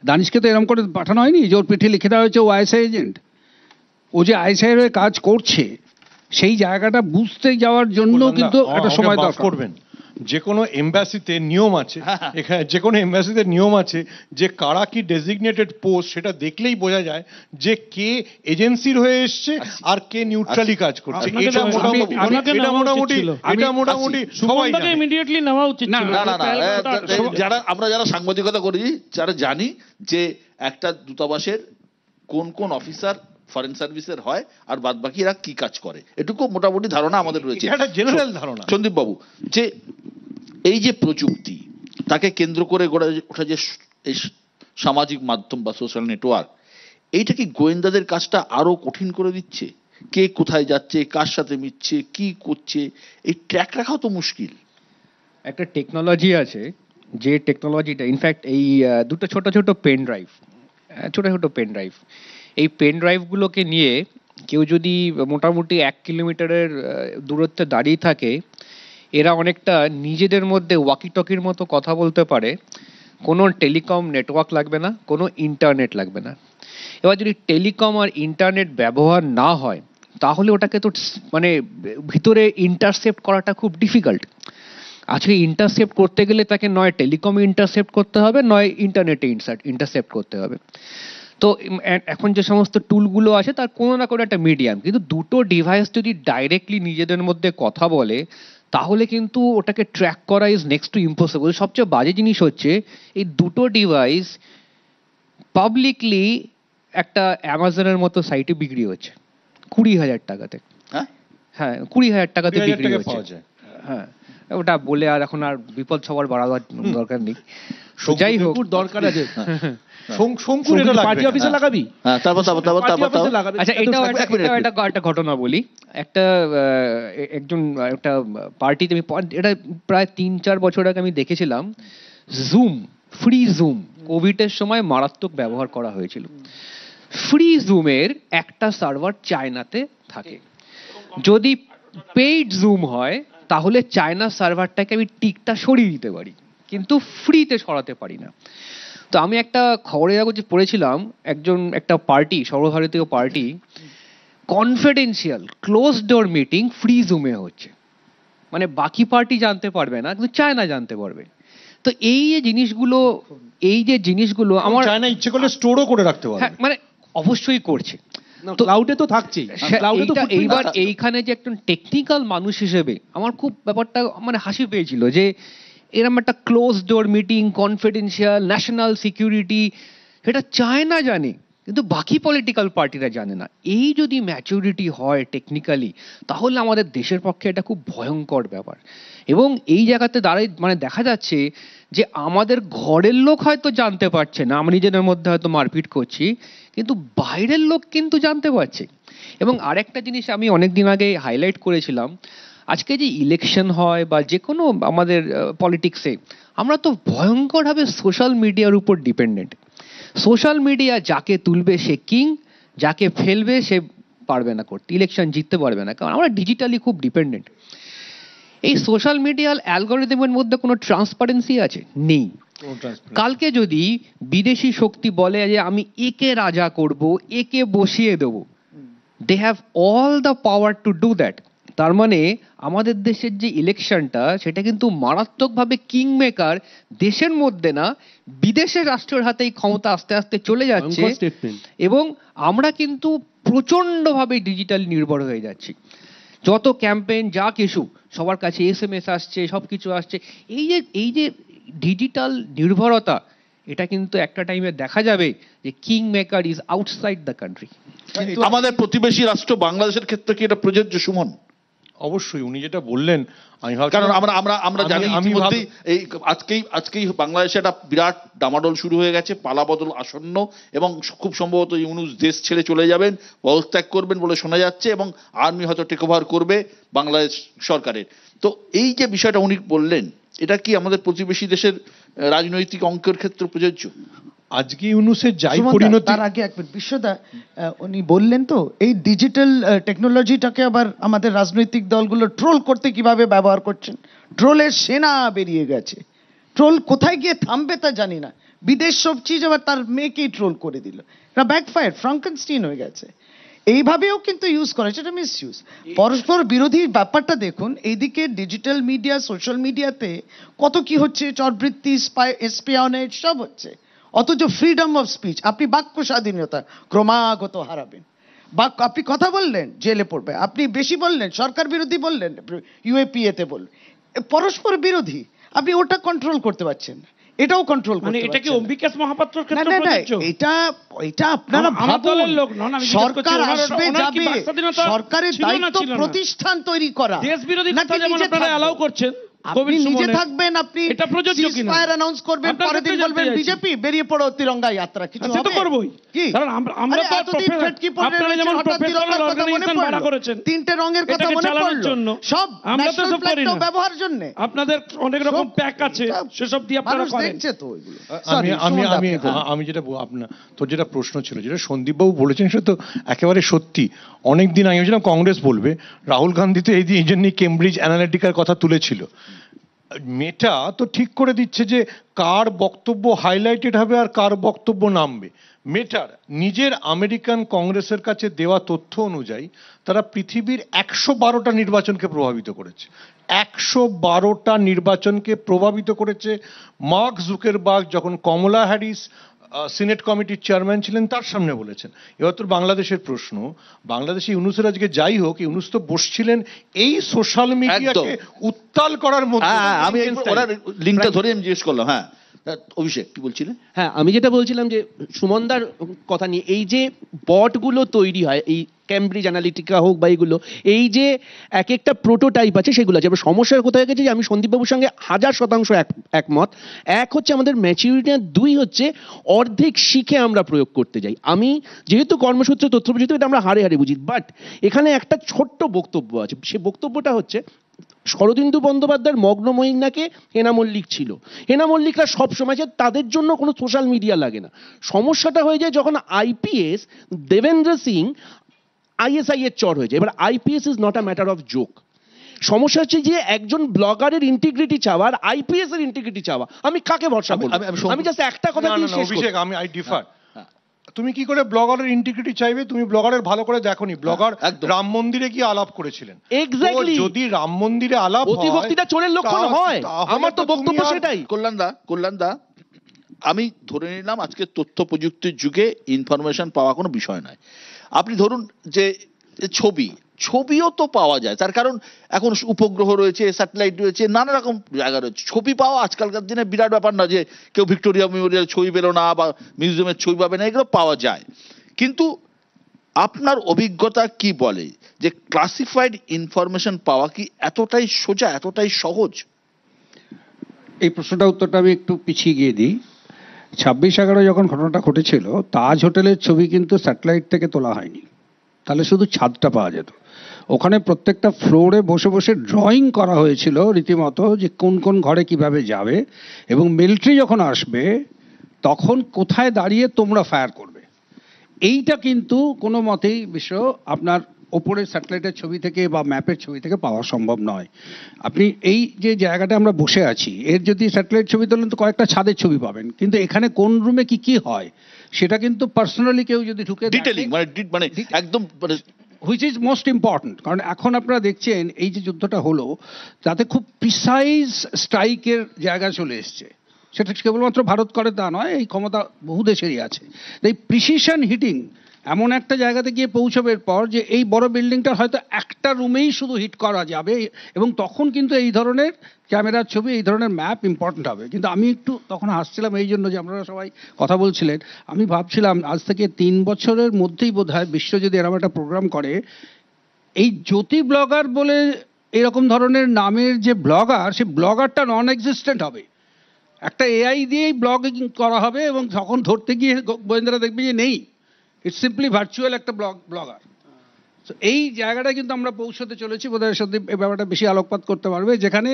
দানিশকে তো এরকম করে পাঠানো হয়নি যে ওর পিঠে লিখে দেওয়া হয়েছে ও আইএসআই এজেন্ট। ও যে আইএসআই এর কাজ করছে সেই জায়গাটা বুঝতে যাওয়ার জন্য কিন্তু একটা সময় দরকার। করবেন যে কোনো এমবাসিতে নিয়ম আছে, এখানে যে কোনো এমবাসিতে নিয়ম আছে যে কারা কি ডেজিগনেটেড পোস্ট, সেটা দেখলেই বোঝা যায় যে কে এজেন্সির হয়ে এসছে আর কে নিউট্রালি কাজ করছে। এটা মোটামুটি সবাই জানে। ইমিডিয়েটলি নেওয়া উচিত না, যারা সাংবাদিকতা করেছি যারা জানি যে একটা দূতাবাসের কোন কোন অফিসার ফরেন সার্ভিসের হয় আর বাদ বাকিরা কি কাজ করে, এটুকু মোটামুটি ধারণা আমাদের রয়েছে, এটা জেনারেল ধারণা। সন্দীপ বাবু, যে এই যে প্রযুক্তি তাকে কেন্দ্র করে গড়ে ওঠা যে এই সামাজিক মাধ্যম বা সোশ্যাল নেটওয়ার্ক, এইটা কি গোয়েন্দাদের কাজটা আরো কঠিন করে দিচ্ছে? কে কোথায় যাচ্ছে, কার সাথে মিশছে, কি করছে, এই ট্র্যাক রাখাও তো মুশকিল। একটা টেকনোলজি আছে, যে টেকনোলজিটা ইনফ্যাক্ট এই দুটো ছোট ছোট পেন ড্রাইভ, এই পেন ড্রাইভগুলোকে নিয়ে কেউ যদি মোটামুটি 1 কিলোমিটারের দূরত্বে দাঁড়িয়ে থাকে, এরা অনেকটা নিজেদের মধ্যে ওয়াকি টকির মতো কথা বলতে পারে। কোনো টেলিকম নেটওয়ার্ক লাগবে না, কোনো ইন্টারনেট লাগবে না। এবার যদি টেলিকম আর ইন্টারনেট ব্যবহার না হয় তাহলে ওটাকে তো মানে ভিতরে ইন্টারসেপ্ট করাটা খুব ডিফিকাল্ট। আজকে ইন্টারসেপ্ট করতে গেলে তাকে নয় টেলিকমে ইন্টারসেপ্ট করতে হবে, নয় ইন্টারনেটে ইন্টারসেপ্ট করতে হবে। তো এখন যে সমস্ত টুলগুলো আছে তার কোনো না কোনো একটা মিডিয়াম, কিন্তু দুটো ডিভাইস যদি ডাইরেক্টলি নিজেদের মধ্যে কথা বলে তাহলে কিন্তু ওটাকে ট্র্যাক করা ইজ নেক্সট টু ইম্পসিবল। সবচেয়ে বাজে জিনিস হচ্ছে এই দুটো ডিভাইস পাবলিকলি একটা অ্যামাজনের মতো সাইটে বিক্রি হচ্ছে 20,000 টাকাতে। হ্যাঁ হ্যাঁ 20,000 টাকাতে 20,000 বিক্রি টাকায় হচ্ছে। পাওয়া যায়। হ্যাঁ ওটা বলে আর এখন আর বিপদ সবার বাড়াবার দরকার নেই। তো যাই হোক, শঙ্কুর দরকার আছে। শঙ্কুর এটা লাগবে পার্টি না। অফিসে লাগাবি? হ্যাঁ তারপর পার্টি অফিসে লাগাবি। আচ্ছা এটাও একটা ঘটনা বলি। একটা পার্টিতে আমি এটা প্রায় 3-4 বছর আগে আমি দেখেছিলাম, জুম, ফ্রি জুম কোভিডের সময় মারাত্মক ব্যবহার করা হয়েছিল। ফ্রি জুমের একটা সার্ভার চায়নাতে থাকে, যদি পেইড জুম হয় তাহলে চায়না সার্ভারটাকে আমি টিকটা সরিয়ে দিতে পারি, কিন্তু ফ্রিতে সরাতে পারি না। তো আমি একটা খবরের কাগজে পড়েছিলাম একটা পার্টি, সর্বভারতীয় party, confidential close door meeting free জুমে হচ্ছে, মানে বাকি পার্টি জানতে পারবে না কিন্তু চায়না জানতে পারবে। তো এই যে জিনিসগুলো আমার চায়না ইচ্ছে করলে স্টোরও করে রাখতে পারবে। হ্যাঁ মানে অবশ্যই করছে। তো ক্লাউডে তো থাকছেই। ক্লাউডে তো এইবার এইখানে যে একজন টেকনিক্যাল মানুষ হিসেবে আমার খুব ব্যাপারটা মানে হাসি পেয়েছিল যে এরকম একটা close door meeting, confidential, national security, এটা চায়না জানে কিন্তু বাকি পলিটিক্যাল পার্টিরা জানে না। এই যদি ম্যাচুরিটি হয় টেকনিক্যালি তাহলে আমাদের দেশের পক্ষে এটা খুব ভয়ঙ্কর ব্যাপার। এবং এই জায়গাতে দাঁড়াই মানে দেখা যাচ্ছে যে আমাদের ঘরের লোক হয়তো জানতে পারছে না, আমরা নিজেদের মধ্যে হয়তো মারপিট করছি, কিন্তু বাইরের লোক কিন্তু জানতে পারছে। এবং আরেকটা জিনিস আমি অনেকদিন আগে হাইলাইট করেছিলাম, আজকে যে ইলেকশন হয় বা যে কোনো আমাদের পলিটিক্সে আমরা তো ভয়ঙ্করভাবে সোশ্যাল মিডিয়ার উপর ডিপেন্ডেন্ট। সোশ্যাল মিডিয়া যাকে তুলবে সে কিং, যাকে ফেলবে সে পারবে না করতে, ইলেকশন জিততে পারবে না, কারণ আমরা ডিজিটালি খুব ডিপেন্ডেন্ট। এই সোশ্যাল মিডিয়াল অ্যালগরিদমের মধ্যে কোনো ট্রান্সপারেন্সি আছে? নেই। কালকে যদি বিদেশি শক্তি বলে যে আমি একে রাজা করব, একে বসিয়ে দেব, they have all the power to do that. তার মানে আমাদের দেশের যে ইলেকশনটা সেটা কিন্তু মারাত্মকভাবে কিং মেকার দেশের মধ্যে না বিদেশের রাষ্ট্রের হাতেই ক্ষমতা আস্তে আস্তে চলে যাচ্ছে, এবং আমরা কিন্তু প্রচন্ডভাবে ডিজিটাল নির্ভর হয়ে যাচ্ছি। যত ক্যাম্পেইন যা কিছু সবার কাছে SMS আসছে, সবকিছু আসছে। এই যে ডিজিটাল নির্ভরতা, এটা কিন্তু একটা টাইমে দেখা যাবে যে king maker is outside the country. আমাদের প্রতিবেশী রাষ্ট্র বাংলাদেশের ক্ষেত্রে কি এটা প্রযোজ্য সুমন? অবশ্যই উনি যেটা বললেন আমি কারণ আমরা জানি ইতিমধ্যেই এই আজকেই বাংলাদেশে একটা বিরাট ডামাডোল শুরু হয়ে গেছে, পালাবদল আসন্ন, এবং খুব সম্ভবত ইউনূস দেশ ছেড়ে চলে যাবেন, পদত্যাগ করবেন বলে শোনা যাচ্ছে, এবং আর্মি হয়তো টেক ওভার করবে বাংলাদেশ সরকারের। তো এই যে বিষয়টা উনি বললেন, এটা কি আমাদের প্রতিবেশী দেশের রাজনৈতিক অঙ্কের ক্ষেত্রে প্রযোজ্য? আজকে ইউনূসের যাই পরিণতি। তার আগে একবার বিশ্বদা উনি বললেন তো এই ডিজিটাল টেকনোলজিটাকে আবার আমাদের রাজনৈতিক দলগুলো ট্রোল করতে কিভাবে ব্যবহার করছেন। ট্রোলের সেনা বেরিয়ে গেছে, ট্রোল কোথায় গিয়ে থামবে তা জানি না। বিদেশ সব চিজ আবার তার মেয়েকেই ট্রোল করে দিল, এটা ব্যাকফায়ার, ফ্রাঙ্কেনস্টাইন হয়ে গেছে। এইভাবেও কিন্তু ইউজ করা, সেটা মিস ইউজ। পরস্পর বিরোধী ব্যাপারটা দেখুন, এইদিকে ডিজিটাল মিডিয়া, সোশ্যাল মিডিয়াতে কত কি হচ্ছে, চরবৃত্তি, এসপিওনেজ সব হচ্ছে, অথচ ফ্রিডম অফ স্পিচ, আপনি বাক্য স্বাধীনতা ক্রমাগত হারাবেন। আপনি কথা বললেন জেলে পড়বে, আপনি বেশি বললেন সরকার বিরোধী বললেন ইউএপিএতে বললেন, পরস্পর বিরোধী, আপনি ওটা কন্ট্রোল করতে পারছেন না, এটাও কন্ট্রোল করতে পারছেন না। এটা কি অম্বিকাস মহাপাত্রর ক্ষেত্রে প্রযোজ্য? এটা আপনারা ভাবুন, লোক নন, আমি সরকার আসবে যাবে, সরকারের দায়িত্ব প্রতিষ্ঠান তৈরি করা, দেশ বিরোধী কথা যেমন আপনারা অ্যালাউ করছেন, আপনি নিজে থাকবেন, আপনি এটা প্রযোজ্য কিনা ফায়ার অ্যানাউন্স করবেন, পরের দিন বলবেন বিজেপি বেরিয়ে পড়ো তিরঙ্গা যাত্রা, কিছু হবে? তো করবই, কি কারণ আমরা তো আপনারা যেমন প্রফেশনাল অর্গানাইজেশন ভাড়া করেছেন, তিনটে রঙের কথা মনে পড়লো, সব আমরা তো সব করি না ব্যবহার জন্য। আপনাদের অনেক রকম প্যাক আছে, সেসব দিয়ে আপনারা করেন। দেখছে তো ওইগুলো। আমি যেটা তোর যেটা প্রশ্ন ছিল, যেটা সন্দীপবাবু বলেছেন সেটা তো একেবারে সত্যি। অনেকদিন আগে ভেবেছিলাম কংগ্রেস বলবে, রাহুল গান্ধী তো এই জন্যই কেমব্রিজ অ্যানালিটিকার কথা তুলেছিল। মেটা তো ঠিক করে দিচ্ছে যে কার বক্তব্য হাইলাইটেড হবে আর কার বক্তব্য নামবে। মেটার নিজের আমেরিকান কংগ্রেসের কাছে দেওয়া তথ্য অনুযায়ী তারা পৃথিবীর 112টা নির্বাচনকে প্রভাবিত করেছে। 112টা নির্বাচনকে প্রভাবিত করেছে। মার্ক জুকেরবার্গ যখন কমলা হ্যারিস সিনেট কমিটির চেয়ারম্যান ছিলেন তার সামনে বলেছেন। এবার তো বাংলাদেশের প্রশ্ন, বাংলাদেশে ইউনূসের আজকে যাই হোক, ইউনূস তো বসছিলেন এই সোশ্যাল মিডিয়াকে উত্তাল করার মধ্যে। আমি লিঙ্কটা ধরে আমি জিজ্ঞেস করলাম। হ্যাঁ অভিষেক কি বলছিলেন? হ্যাঁ, আমি যেটা বলছিলাম যে সুমনদার কথা নিয়ে, এই যে বটগুলো তৈরি হয়, এই ক্যামব্রিজ অ্যানালিটিকা হোক বা এগুলো, এই যে এক একটা প্রোটোটাইপ আছে সেগুলো আছে। এবার সমস্যার কোথায় গেছে যে আমি সন্দীপবাবুর সঙ্গে 1000% একমত। এক হচ্ছে আমাদের ম্যাচিউরিটি, আর দুই হচ্ছে অর্ধেক শিখে আমরা প্রয়োগ করতে যাই। আমি যেহেতু কর্মসূত্রে তথ্য প্রযুক্তি, এটা আমরা হারে হারে বুঝি, বাট এখানে একটা ছোট্ট বক্তব্য আছে। সে বক্তব্যটা হচ্ছে শরদিন্দু বন্দ্যোপাধ্যায়ের মগ্ন মহিনাকে হেনা মল্লিক ছিল। হেনা মল্লিকরা সবসময় যে তাদের জন্য কোনো সোশ্যাল মিডিয়া লাগে না। সমস্যাটা হয়ে যায় যখন আইপিএস দেবেন্দ্র সিং আইএসআই এর চর হয়েছে। এবার IPS is not a matter of joke. সমস্যা হচ্ছে যে একজন ব্লগারের ইন্টিগ্রিটি চাওয়া আর আইপিএস এর ইন্টিগ্রিটি চাওয়া, আমি কাকে ভরসা করব? আমি জাস্ট একটা কথা দিয়ে শেষ করি। অভিষেক, আমি আই ডিফার। তুমি কি করে ব্লগারের ইন্টিগ্রিটি চাইবে? তুমি ব্লগারের ভালো করে দেখোনি। ব্লগার রাম মন্দিরে কি আলাপ করেছিলেন? এক্স্যাক্টলি। যদি রাম মন্দিরে আলাপ হয়, অতিভক্তিটা চোরের লক্ষণ হয়। আমার তো বক্তব্য সেটাই। কল্যাণদা, আমি ধরে নিলাম আজকে তথ্য প্রযুক্তির যুগে ইনফরমেশন পাওয়া কোনো বিষয় নয়। আপনি ধরুন যে ছবিও তো পাওয়া যায়, তার কারণ এখন উপগ্রহ রয়েছে, স্যাটেলাইট রয়েছে, নানা রকম জায়গা রয়েছে। ছবি পাওয়া আজকালকার দিনে বিরাট ব্যাপার না যে কেউ ভিক্টোরিয়া মেমোরিয়াল ছবি পেলো না বা মিউজিয়ামের ছবি পাবে না, এগুলো পাওয়া যায়। কিন্তু আপনার অভিজ্ঞতা কি বলে যে ক্লাসিফাইড ইনফরমেশন পাওয়া কি এতটাই সোজা, এতটাই সহজ? এই প্রশ্নটা উত্তরটা আমি একটু পিছিয়ে গিয়ে দিই। 26/11 যখন ঘটনাটা ঘটেছিল, তাজ হোটেলের ছবি কিন্তু স্যাটেলাইট থেকে তোলা হয়নি, তাহলে শুধু ছাদটা পাওয়া যেত। ওখানে প্রত্যেকটা ফ্লোরে বসে বসে ড্রয়িং করা হয়েছিল রীতিমতো, যে কোন কোন ঘরে কিভাবে যাবে, এবং মিলিটারি যখন আসবে তখন কোথায় দাঁড়িয়ে তোমরা ফায়ার করবে। এইটা কিন্তু কোনো মতেই বিষয় আপনার ওপরের স্যাটেলাইটের ছবি থেকে বা ম্যাপের ছবি থেকে পাওয়া সম্ভব নয়। আপনি এই যে জায়গাটা আমরা বসে আছি, এর যদি স্যাটেলাইট ছবি তোলেন তো কয়েকটা ছাদের ছবি পাবেন, কিন্তু এখানে কোন রুমে কি কি হয় সেটা কিন্তু পার্সোনালি কেউ যদি ঢুকে ডিটেইলিং মানে একদম হুইচ ইজ মোস্ট ইম্পর্টেন্ট। কারণ এখন আপনারা দেখছেন এই যে যুদ্ধটা হলো, তাতে খুব প্রিসাইজ স্ট্রাইকের জায়গা চলে এসছে। সেটা কেবলমাত্র ভারত করে তা নয়, এই ক্ষমতা বহু দেশেরই আছে। এই প্রিসিশন হিটিং এমন একটা জায়গাতে গিয়ে পৌঁছবে পর যে এই বড় বিল্ডিংটার হয়তো একটা রুমেই শুধু হিট করা যাবে, এবং তখন কিন্তু এই ধরনের ক্যামেরার ছবি, এই ধরনের ম্যাপ ইম্পর্টেন্ট হবে। কিন্তু আমি একটু তখন হাসছিলাম এই জন্য যে আপনারা সবাই কথা বলছিলেন, আমি ভাবছিলাম আজ থেকে 3 বছরের মধ্যেই বোধহয় বিশ্ব যদি এরকম একটা প্রোগ্রাম করে, এই জ্যোতি ব্লগার বলে এরকম ধরনের নামের যে ব্লগার, সেই ব্লগারটা নন এক্সিস্টেন্ট হবে। একটা এআই দিয়েই ব্লগিং করা হবে, এবং তখন ধরতে গিয়ে গোয়েন্দারা দেখবে যে নেই, ইটস সিম্পলি ভার্চুয়াল একটা ব্লগার। তো এই জায়গাটা কিন্তু আমরা পৌঁছতে চলেছি। বোধহয় সন্দীপ এই ব্যাপারটা বেশি আলোকপাত করতে পারবে, যেখানে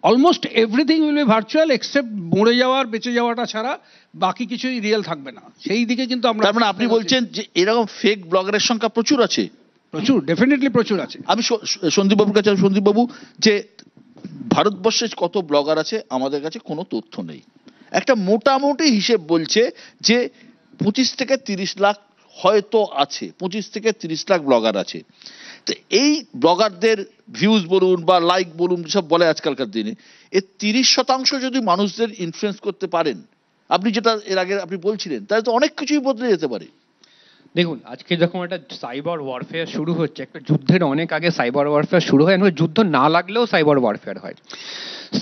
almost everything will be virtual except মরে যাওয়ার, বেঁচে যাওয়াটা ছাড়া বাকি কিছুই রিয়েল থাকবে না। সেই দিকে কিন্তু আমরা, তার মানে আপনি বলছেন যে এরকম ফেক ব্লগারের সংখ্যা প্রচুর আছে? প্রচুর, ডেফিনেটলি প্রচুর আছে। আমি সন্দীপবাবুর কাছে, সন্দীপবাবু, যে ভারতবর্ষে কত ব্লগার আছে আমাদের কাছে কোনো তথ্য নেই। একটা মোটামুটি হিসেব বলছে যে 25 থেকে 30 লাখ হয়তো আছে, 25 থেকে 30 লাখ ব্লগার আছে। তো এই ব্লগারদের ভিউজ বলুন বা লাইক বলুন, সব বলে আজকালকার দিনে, এর 30% যদি মানুষদের ইনফ্লুয়েন্স করতে পারেন, আপনি যেটা এর আগে আপনি বলছিলেন, তাহলে তো অনেক কিছুই বদলে যেতে পারে। দেখুন, আজকে যখন একটা সাইবার ওয়ারফেয়ার শুরু হচ্ছে, একটা যুদ্ধের অনেক আগে সাইবার ওয়ারফেয়ার শুরু হয়, যুদ্ধ না লাগলেও সাইবার ওয়ারফেয়ার হয়।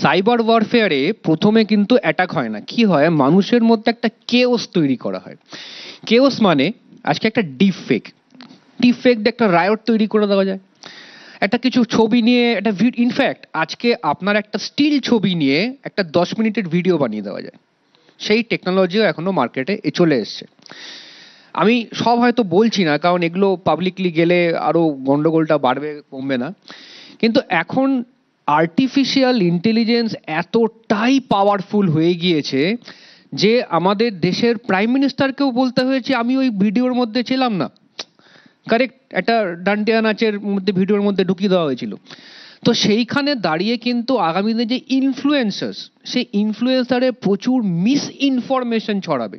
সাইবার ওয়ারফেয়ারে প্রথমে কিন্তু অ্যাটাক হয় না, কি হয়, মানুষের মধ্যে একটা কেওস তৈরি করা হয়। কেওস মানে আজকে একটা ডিপ ফেক দিয়ে একটা রায়ট তৈরি করে দেওয়া যায়। একটা কিছু ছবি নিয়ে একটা ইনফ্যাক্ট আজকে আপনার একটা স্টিল ছবি নিয়ে একটা 10 মিনিটের ভিডিও বানিয়ে দেওয়া যায়। সেই টেকনোলজিও এখনো মার্কেটে চলে এসছে। আমি সব হয়তো বলছি না, কারণ এগুলো পাবলিকলি গেলে আরো গন্ডগোলটা বাড়বে, কমবে না। কিন্তু এখন আর্টিফিশিয়াল ইন্টেলিজেন্স এতটাই পাওয়ারফুল হয়ে গিয়েছে যে আমাদের দেশের প্রাইম মিনিস্টারকেও বলতে হয়েছে আমি ওই ভিডিওর মধ্যে ছিলাম না। কারেক্ট, একটা ডান্ডিয়া নাচের মধ্যে ভিডিওর মধ্যে ঢুকিয়ে দেওয়া হয়েছিল। তো সেইখানে দাঁড়িয়ে কিন্তু আগামী দিনে যে ইনফ্লুয়েন্সার্স, সেই ইনফ্লুয়েন্সারে প্রচুর মিস ইনফরমেশন ছড়াবে।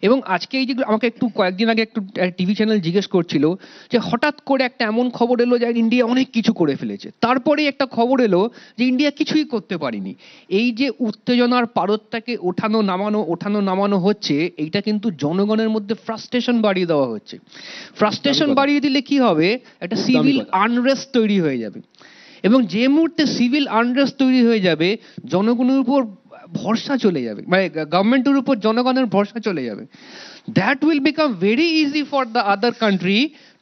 এবং আজকে এই যে আমাকে একটু কয়েকদিন আগে একটু টিভি চ্যানেল জিজ্ঞেস করছিল যে হঠাৎ করে একটা এমন খবর এলো যে ইন্ডিয়া অনেক কিছু করে ফেলেছে, তারপরে একটা খবর এলো যে ইন্ডিয়া কিছুই করতে পারেনি। এই যে উত্তেজনার পারদটাকে ওঠানো নামানো হচ্ছে, এইটা কিন্তু জনগণের মধ্যে ফ্রাস্ট্রেশন বাড়িয়ে দেওয়া হচ্ছে। ফ্রাস্ট্রেশন বাড়িয়ে দিলে কি হবে, একটা সিভিল আনরেস্ট তৈরি হয়ে যাবে, এবং যে মুহূর্তে সিভিল আনরেস্ট তৈরি হয়ে যাবে জনগণের উপর ভরসা চলে যাবে, মানে গভর্নমেন্টের উপর জনগণের ভরসা চলে যাবে। That will become very easy for the other country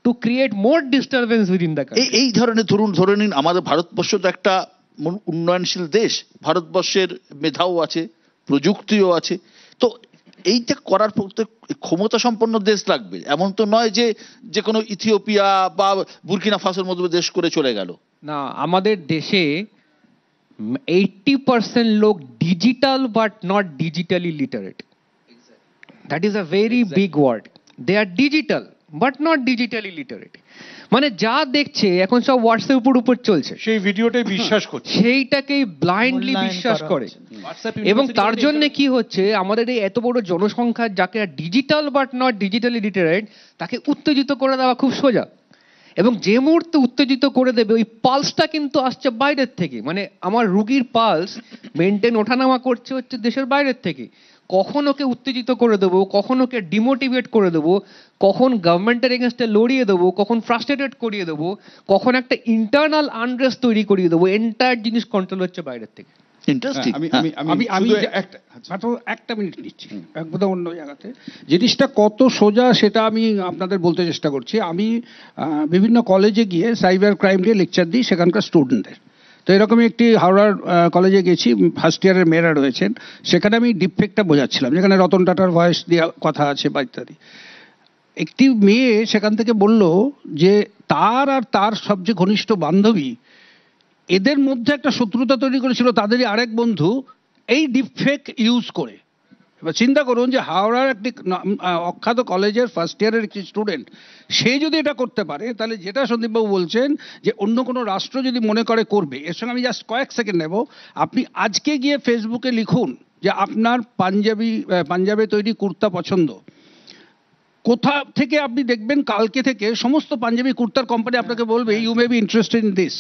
to create more disturbance within the country. এই ধরনের ধরে নিন আমাদের ভারতবর্ষ তো একটা উন্নয়নশীল দেশ, ভারতবর্ষের মেধাও আছে, প্রযুক্তিও আছে, তো এইটা করার ক্ষমতা সম্পন্ন দেশ লাগবে। এমন তো নয় যে কোনো ইথিওপিয়া বা বুর্কিনা ফাসোর মতো দেশ করে চলে গেল। না, আমাদের দেশে 80% লোক digital but not digitally literate. That is a very big word. They are digital but not digitally literate. মানে যা দেখছে এখন সব হোয়াটসঅ্যাপের উপর চলছে, সেই ভিডিওটাই বিশ্বাস করছে, সেইটাকেই ব্লাইন্ডলি বিশ্বাস করে। এবং তার জন্য কি হচ্ছে, আমাদের এই এত বড় জনসংখ্যা যাকে digital but not digitally literate, তাকে উত্তেজিত করে দেওয়া খুব সোজা। এবং যে মুহূর্তে উত্তেজিত করে দেবে, ওই পালসটা কিন্তু আসছে বাইরের থেকে, মানে আমার রুগীর পালস মেনটেন ওঠানামা করছে হচ্ছে দেশের বাইরের থেকে। কখন ওকে উত্তেজিত করে দেবো, কখন ওকে ডিমোটিভেট করে দেবো, কখন গভর্নমেন্টের এগেনস্টে লড়িয়ে দেবো, কখন ফ্রাস্ট্রেটেড করিয়ে দেবো, কখন একটা ইন্টারনাল আনরেস্ট তৈরি করিয়ে দেবো, এন্টায়ার জিনিস কন্ট্রোল হচ্ছে বাইরের থেকে। ইন্টারেস্টিং। আমি মাত্র একটা মিনিট নিচ্ছি, একদম অন্য জায়গাতে জিনিসটা কত সোজা সেটা আমি আপনাদের বলতে চেষ্টা করছি। আমি বিভিন্ন কলেজে গিয়ে সাইবার ক্রাইম নিয়ে লেকচার দিই সেখানকার স্টুডেন্টদের। তো এরকমই একটি হাওড়ার কলেজে গেছি, ফার্স্ট ইয়ারের মেয়েরা রয়েছেন, সেখানে আমি ডিপফেক্টটা বোঝাচ্ছিলাম, যেখানে রতন টাটার ভয়েস দেওয়া কথা আছে বা ইত্যাদি। একটি মেয়ে সেখান থেকে বলল যে তার আর তার সবচেয়ে ঘনিষ্ঠ বান্ধবী, এদের মধ্যে একটা শত্রুতা তৈরি করেছিল তাদেরই আরেক বন্ধু এই ডিপফেক ইউজ করে। এবার চিন্তা করুন যে হাওড়ার একটি অখ্যাত কলেজের ফার্স্ট ইয়ারের একটি স্টুডেন্ট, সে যদি এটা করতে পারে, তাহলে যেটা সন্দীপবাবু বলছেন যে অন্য কোনো রাষ্ট্র যদি মনে করে করবে। এর সঙ্গে আমি জাস্ট কয়েক সেকেন্ড নেব। আপনি আজকে গিয়ে ফেসবুকে লিখুন যে আপনার পাঞ্জাবে তৈরি কুর্তা পছন্দ, কোথা থেকে আপনি দেখবেন কালকে থেকে সমস্ত পাঞ্জাবি কুর্তার কোম্পানি আপনাকে বলবে you may be interested in this,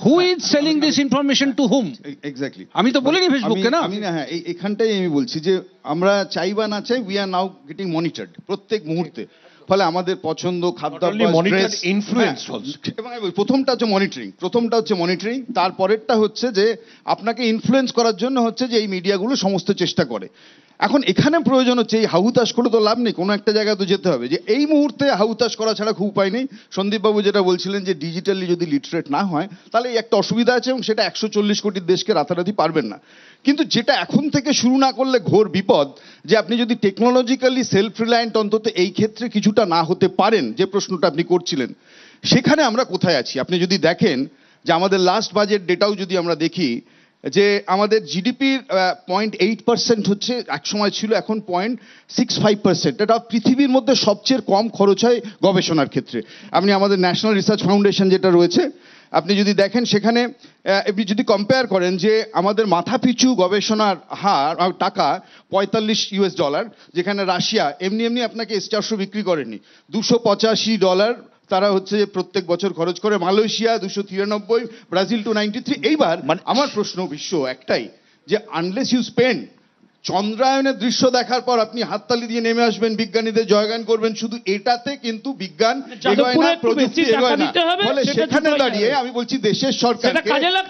who is selling this information to whom. Exactly, আমি তো বলিনি ফেসবুকে না, আমি না, হ্যাঁ এখানটাই আমি বলছি যে আমরা চাই বা না চাই, we are now getting monitored প্রত্যেক মুহূর্তে। ফলে আমাদের পছন্দ, খাদ্যাভ্যাস, ইনফ্লুয়েন্স, এবং প্রথমটা হচ্ছে মনিটরিং, তারপরেরটা হচ্ছে যে আপনাকে ইনফ্লুয়েন্স করার জন্য হচ্ছে যে এই মিডিয়াগুলো সমস্ত চেষ্টা করে। এখন এখানে প্রয়োজন হচ্ছে এই হাহুতাশ করে তো লাভ নেই, কোনো একটা জায়গায় তো যেতে হবে, যে এই মুহূর্তে হাহুতাশ করা ছাড়া খুব উপায় নেই। সন্দীপবাবু যেটা বলছিলেন যে ডিজিটালি যদি লিটারেট না হয় তাহলে এই একটা অসুবিধা আছে, এবং সেটা 140 কোটির দেশকে রাতারাতি পারবেন না। কিন্তু যেটা এখন থেকে শুরু না করলে ঘোর বিপদ, যে আপনি যদি টেকনোলজিক্যালি সেলফ রিলায়েন্ট অন্তত এই ক্ষেত্রে কিছুটা না হতে পারেন, যে প্রশ্নটা আপনি করছিলেন, সেখানে আমরা কোথায় আছি। আপনি যদি দেখেন যে আমাদের লাস্ট বাজেট ডেটাও যদি আমরা দেখি, যে আমাদের জিডিপির 0.8% হচ্ছে, এক সময় ছিল, এখন 0.65%। এটা পৃথিবীর মধ্যে সবচেয়ে কম খরচ হয় গবেষণার ক্ষেত্রে। আপনি আমাদের ন্যাশনাল রিসার্চ ফাউন্ডেশন যেটা রয়েছে, আপনি যদি দেখেন সেখানে আপনি যদি কম্পেয়ার করেন যে আমাদের মাথাপিছু গবেষণার হার টাকা $45, যেখানে রাশিয়া এমনি আপনাকে S-400 বিক্রি করেনি, $285 তারা হচ্ছে প্রত্যেক বছর খরচ করে, মালয়েশিয়া 293, ব্রাজিল 293। এইবার আমার প্রশ্ন বিশ্ব একটাই, যে আনলেস ইউ স্পেন্ড, চন্দ্রায়নের দৃশ্য দেখার পর আপনি হাততালি দিয়ে নেমে আসবেন, বিজ্ঞানীদের জয়গান করবেন, শুধু এটাতে কিন্তু বিজ্ঞান এগোয় না, প্রযুক্তি এগোয় না। ফলে সেখানে দাঁড়িয়ে আমি বলছি দেশের সরকারকে,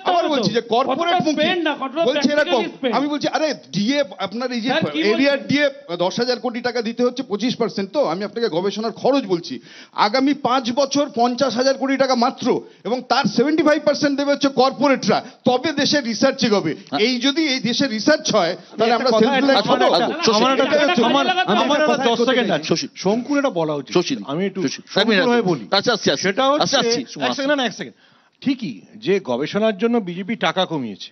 আবার বলছি যে কর্পোরেট মুখী বলছে এরকম, আমি বলছি আরে ডিএ আপনার এই যে এরিয়ার ডিএ 10,000 কোটি টাকা দিতে হচ্ছে 25%, তো আমি আপনাকে গবেষণার খরচ বলছি, আগামী 5 বছর 50,000 কোটি টাকা মাত্র, এবং তার 75% দেবে হচ্ছে কর্পোরেটরা, তবে দেশের রিসার্চ এগোবে। এই যদি এই দেশের রিসার্চ হয় তাহলে আমরা শঙ্কুর এটা বলা উচিত। আমি একটু বলি, সেটা হচ্ছে ঠিকই যে গবেষণার জন্য বিজেপি টাকা কমিয়েছে,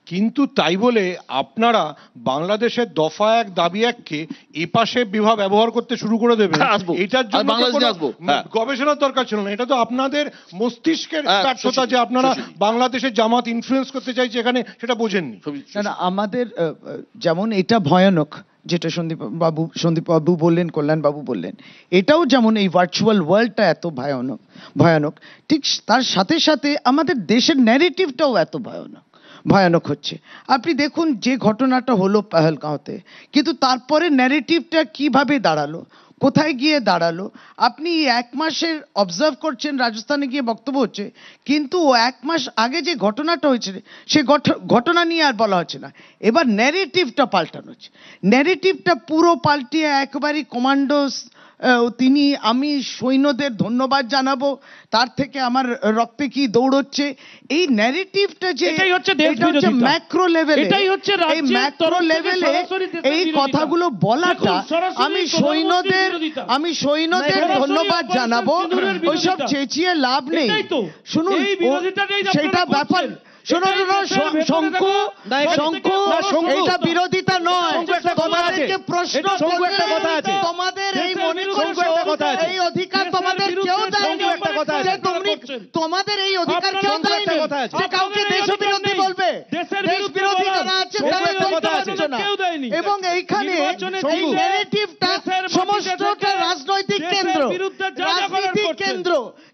কিন্তু তাই বলে আপনারা বাংলাদেশের দফা 1 দাবি 1কে এপাশে বিভাগ ব্যবহার করতে শুরু করে দেবেন, এটার জন্য গবেষণার দরকার ছিল না। এটা তো আপনাদের মস্তিষ্কের ব্যর্থতা যে আপনারা বাংলাদেশের জামাত ইনফ্লুয়েন্স করতে চাইছে এখানে, সেটা বোঝেননি। আমাদের যেমন এটা ভয়ানক যেটা সন্দীপ বাবু বললেন, কল্যাণ বাবু বললেন, এটাও যেমন এই ভার্চুয়াল ওয়ার্ল্ডটা এত ভয়ানক, ঠিক তার সাথে সাথে আমাদের দেশের ন্যারেটিভটাও এত ভয়ানক হচ্ছে। আপনি দেখুন যে ঘটনাটা হলো পেহেলগাঁওতে, কিন্তু তারপরে ন্যারেটিভটা কিভাবে দাঁড়ালো, কোথায় গিয়ে দাঁড়ালো। আপনি 1 মাসের অবজার্ভ করছেন, রাজস্থানে গিয়ে বক্তব্য হচ্ছে, কিন্তু 1 মাস আগে যে ঘটনাটা হয়েছে সে ঘটনা নিয়ে আর বলা হচ্ছে না। এবার ন্যারেটিভটা পাল্টানো হচ্ছে, ন্যারেটিভটা পুরো পাল্টিয়ে একবারই কমান্ডোস তিনি, আমি সৈন্যদের ধন্যবাদ জানাবো, তার থেকে আমার রক্তে কি দৌড়চ্ছে, এই ন্যারেটিভটা যে এটাই হচ্ছে দেশবিরোধিতা। ম্যাক্রো লেভেলে, এটাই হচ্ছে এই রাজ্যের ম্যাক্রো তরফ থেকে লেভেলে সরাসরি দেশের এই বিরোধিতা। কথাগুলো বলাটা, দেখুন, সরাসরি আমি প্রধানমন্ত্রীর বিরোধিতা। সৈন্যদের সরাসরি ধন্যবাদ অপারেশন জানাবো, সিঁদুরের ওইসব বিরোধিতা। চেঁচিয়ে লাভ নেই। এটাই তো, শুনুন, এই বিরোধিতাটাই আপনারা সেটা ব্যাপার, করছেন। শুনুন, এটাই দেশের ভেতরে শঙ্কু, থাকা শঙ্কু, শঙ্কু, এটা বিরোধিতা নয়, শঙ্কু একটা কথা আছে। তোমাদেরকে প্রশ্ন শঙ্কু একটা করলে কথা আছে। তোমাদের এই দেশের মনে বিরুদ্ধে করছো শঙ্কু একটা কথা আছে। এই অধিকার দেশের তোমাদের বিরুদ্ধে কেউ দেয়নি, শঙ্কু একটা কথা আছে। যে তোমাদের এই অধিকার কেউ আপনাদের দেয়নি একটা কথা আছে। যে কাউকে আপনাদের এই দেশবিরোধী অধিকার বলবে, নেই। দেশের দেশ বিরুদ্ধে বিরোধী বলার যারা আছে শঙ্কু তারা একটা বলতে কথা আছে। পারছে না। কেউ দেয়নি। এবং এইখানে নির্বাচনে এই শঙ্কু, ন্যারেটিভটা দেশের সমস্তটা থেকে রাজনৈতিক দেশের কেন্দ্র, বিরুদ্ধে যা যা করার রাজনীতিক করছেন। কেন্দ্র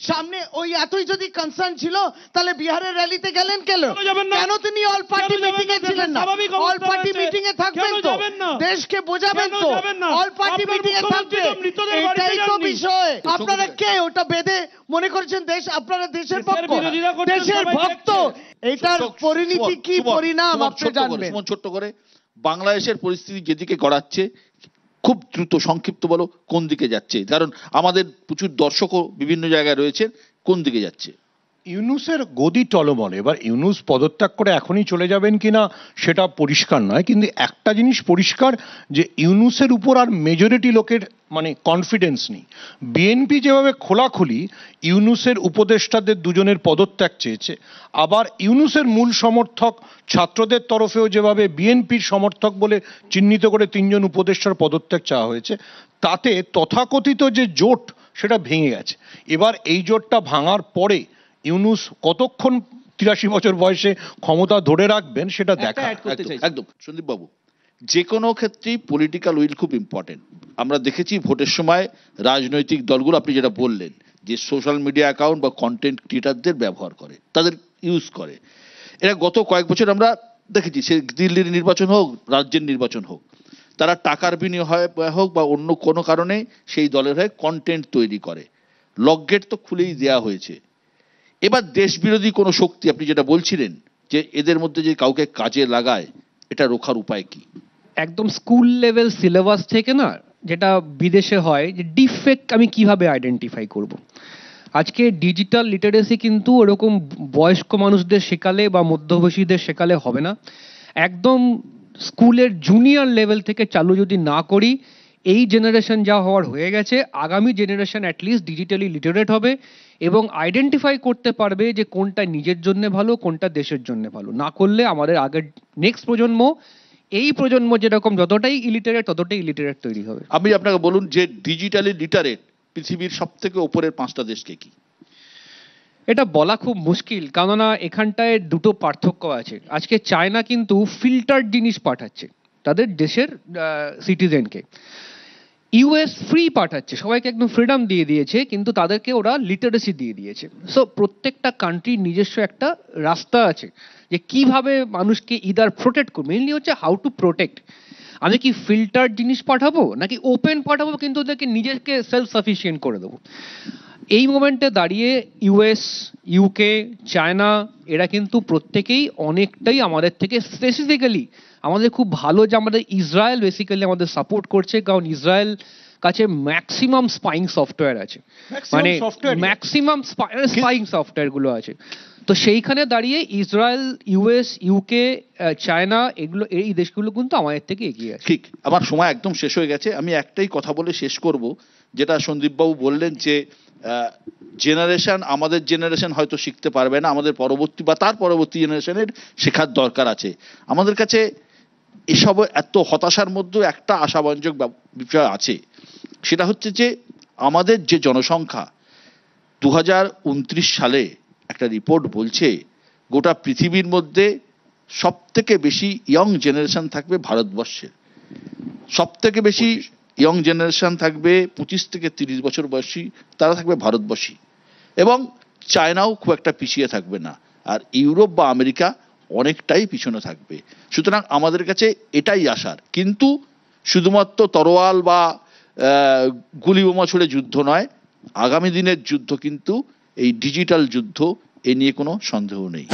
সামনে। ওই এতই যদি কনসার্ন ছিল তাহলে বিহারের র্যালিতে গেলেন কেন? কেন যাবেন না? কেন তিনি অল পার্টি কেন যাবেন মিটিং এ না? ছিলেন না? স্বাভাবিক অবস্থা অল পার্টি রয়েছে। মিটিং এ থাকবেন কেন তো, যাবেন না? দেশকে বোঝাবেন কেন তো, যাবেন না? অল পার্টি আপনার মিটিং এ মুখ্যমন্ত্রী থাকবে। তো মৃতদের বাড়িতে এটাই তো যাননি। বিষয়। আপনারা কে ওটা বেঁধে মনে করছেন আপনারা দেশের দেশের পক্ষ, বিরোধিতা করছেন, দেশের সবাই ভক্ত? দেখছে। এটার পরিণতি কি পরিণাম আপনি জানবেন। সুমন, ছোট্ট করে, বাংলাদেশের পরিস্থিতি যেদিকে গড়াচ্ছে, খুব দ্রুত সংক্ষিপ্ত বলো, কোন দিকে যাচ্ছে? কারণ আমাদের প্রচুর দর্শকও বিভিন্ন জায়গায় রয়েছে, কোন দিকে যাচ্ছে? ইউনুসের গদি টলমলে। এবার ইউনুস পদত্যাগ করে এখনই চলে যাবেন কিনা সেটা পরিষ্কার নয়, কিন্তু একটা জিনিস পরিষ্কার যে ইউনুসের উপর আর মেজরিটি লোকের মানে কনফিডেন্স নেই। বিএনপি যেভাবে খোলাখুলি ইউনুসের উপদেষ্টাদের দুজনের পদত্যাগ চেয়েছে, আবার ইউনুসের মূল সমর্থক ছাত্রদের তরফেও যেভাবে বিএনপির সমর্থক বলে চিহ্নিত করে 3 জন উপদেষ্টার পদত্যাগ চাওয়া হয়েছে, তাতে তথাকথিত যে জোট সেটা ভেঙে গেছে। এবার এই জোটটা ভাঙার পরে ইউনুস কতক্ষণ 83 বছর বয়সে ক্ষমতা ধরে রাখবেন সেটা দেখা। add করতে চাইছি। একদম সন্দীপ বাবু, যে কোনো ক্ষেত্রেই পলিটিক্যাল উইল খুব ইম্পর্টেন্ট। আমরা দেখেছি ভোটের সময় রাজনৈতিক দলগুলো, আপনি যেটা বললেন, যে সোশ্যাল মিডিয়া অ্যাকাউন্ট বা কন্টেন্ট ক্রিয়েটারদের ব্যবহার করে, তাদের ইউজ করে। এরা গত কয়েক বছর আমরা দেখেছি, সে দিল্লির নির্বাচন হোক, রাজ্যের নির্বাচন হোক, তারা টাকার বিনিময়ে হোক বা অন্য কোনো কারণে সেই দলের হয়ে কন্টেন্ট তৈরি করে। লকগেট তো খুলেই দেয়া হয়েছে। এবার দেশ বিরোধী কোনো শক্তি, আপনি যেটা বলছিলেন যে এদের মধ্যে যে কাউকে কাজে লাগায়, এটা রোখার উপায় কি? একদম স্কুল লেভেল সিলেবাস থেকে না, যেটা বিদেশে হয়, যে ডিফেক্ট আমি কিভাবে আইডেন্টিফাই করব। আজকে ডিজিটাল লিটারেসি কিন্তু ওরকম বয়স্ক মানুষদের শেখালে বা মধ্যবয়সীদের শেখালে হবে না। একদম স্কুলের জুনিয়র লেভেল থেকে চালু যদি না করি, এই জেনারেশন যা হওয়ার হয়ে গেছে, আগামী জেনারেশন অ্যাটলিস্ট ডিজিটালি লিটারেট হবে এবং আইডেন্টিফাই করতে পারবে যে কোনটা নিজের জন্য ভালো, কোনটা দেশের জন্য ভালো। না করলে আমাদের আগের নেক্সট প্রজন্ম, এই প্রজন্ম যেরকম যতটাই ইলিটারেট ততটাই ইলিটারেট তৈরি হবে। আপনি আপনাকে বলুন যে ডিজিটালি লিটারেট পৃথিবীর সব থেকে উপরের 5টা দেশকে কি? এটা বলা খুব মুশকিল, কেননা এখানটায় দুটো পার্থক্য আছে। আজকে চায়না কিন্তু ফিল্টার্ড জিনিস পাঠাচ্ছে তাদের দেশের সিটিজেনকে, ইউএস ফ্রি পাঠাচ্ছে, সবাইকে একদম ফ্রিডম দিয়ে দিয়েছে, কিন্তু তাদেরকে ওরা লিটারেসি দিয়ে দিয়েছে। সো প্রত্যেকটা কান্ট্রির নিজস্ব একটা রাস্তা আছে যে কিভাবে মানুষকে ইদার প্রোটেক্ট করবে। মেইনলি হচ্ছে হাউ টু প্রোটেক্ট। আমি কি ফিল্টার জিনিস পাঠাবো নাকি ওপেন পাঠাবো, কিন্তু ওদেরকে নিজেকে সেলফ সাফিসিয়েন্ট করে দেবো। এই মোমেন্টে দাঁড়িয়ে ইউএস, ইউকে, চায়না এরা কিন্তু প্রত্যেকেই অনেকটাই আমাদের থেকে, স্পেসিফিক্যালি আমাদের খুব ভালো যে আমাদের ইসরায়েল বেসিক্যালি আমাদের সাপোর্ট করছে, কারণ ইসরায়েল কাছে ম্যাক্সিমাম স্পাইং সফটওয়্যার আছে, মানে ম্যাক্সিমাম স্পাইং সফটওয়্যার গুলো আছে। তো সেইখানে দাঁড়িয়ে ইসরায়েল, ইউএস, ইউকে, চায়না এগুলো, এই দেশগুলো কিন্তু আমাদের থেকে এগিয়ে আছে। ঠিক, আমার সময় একদম শেষ হয়ে গেছে। আমি একটাই কথা বলে শেষ করব, যেটা সন্দীপবাবু বললেন যে জেনারেশন, আমাদের জেনারেশন হয়তো শিখতে পারবে না, আমাদের পরবর্তী বা তার পরবর্তী জেনারেশনের শেখার দরকার আছে। আমাদের কাছে এসব এত হতাশার মধ্যে একটা আশাব্যঞ্জক বিষয় আছে, সেটা হচ্ছে যে আমাদের যে জনসংখ্যা 2029 সালে একটা রিপোর্ট বলছে গোটা পৃথিবীর মধ্যে সব থেকে বেশি ইয়ং জেনারেশন থাকবে ভারতবর্ষের। সব থেকে বেশি ইয়ং জেনারেশন থাকবে 25 থেকে 30 বছর বয়সী, তারা থাকবে ভারতবর্ষী, এবং চায়নাও খুব একটা পিছিয়ে থাকবে না, আর ইউরোপ বা আমেরিকা অনেকটাই পিছনে থাকবে। সুতরাং আমাদের কাছে এটাই আশার, কিন্তু শুধুমাত্র তরোয়াল বা গুলি বোমা ছুড়ে যুদ্ধ নয়, আগামী দিনের যুদ্ধ কিন্তু এই ডিজিটাল যুদ্ধ, এ নিয়ে কোনো সন্দেহ নেই।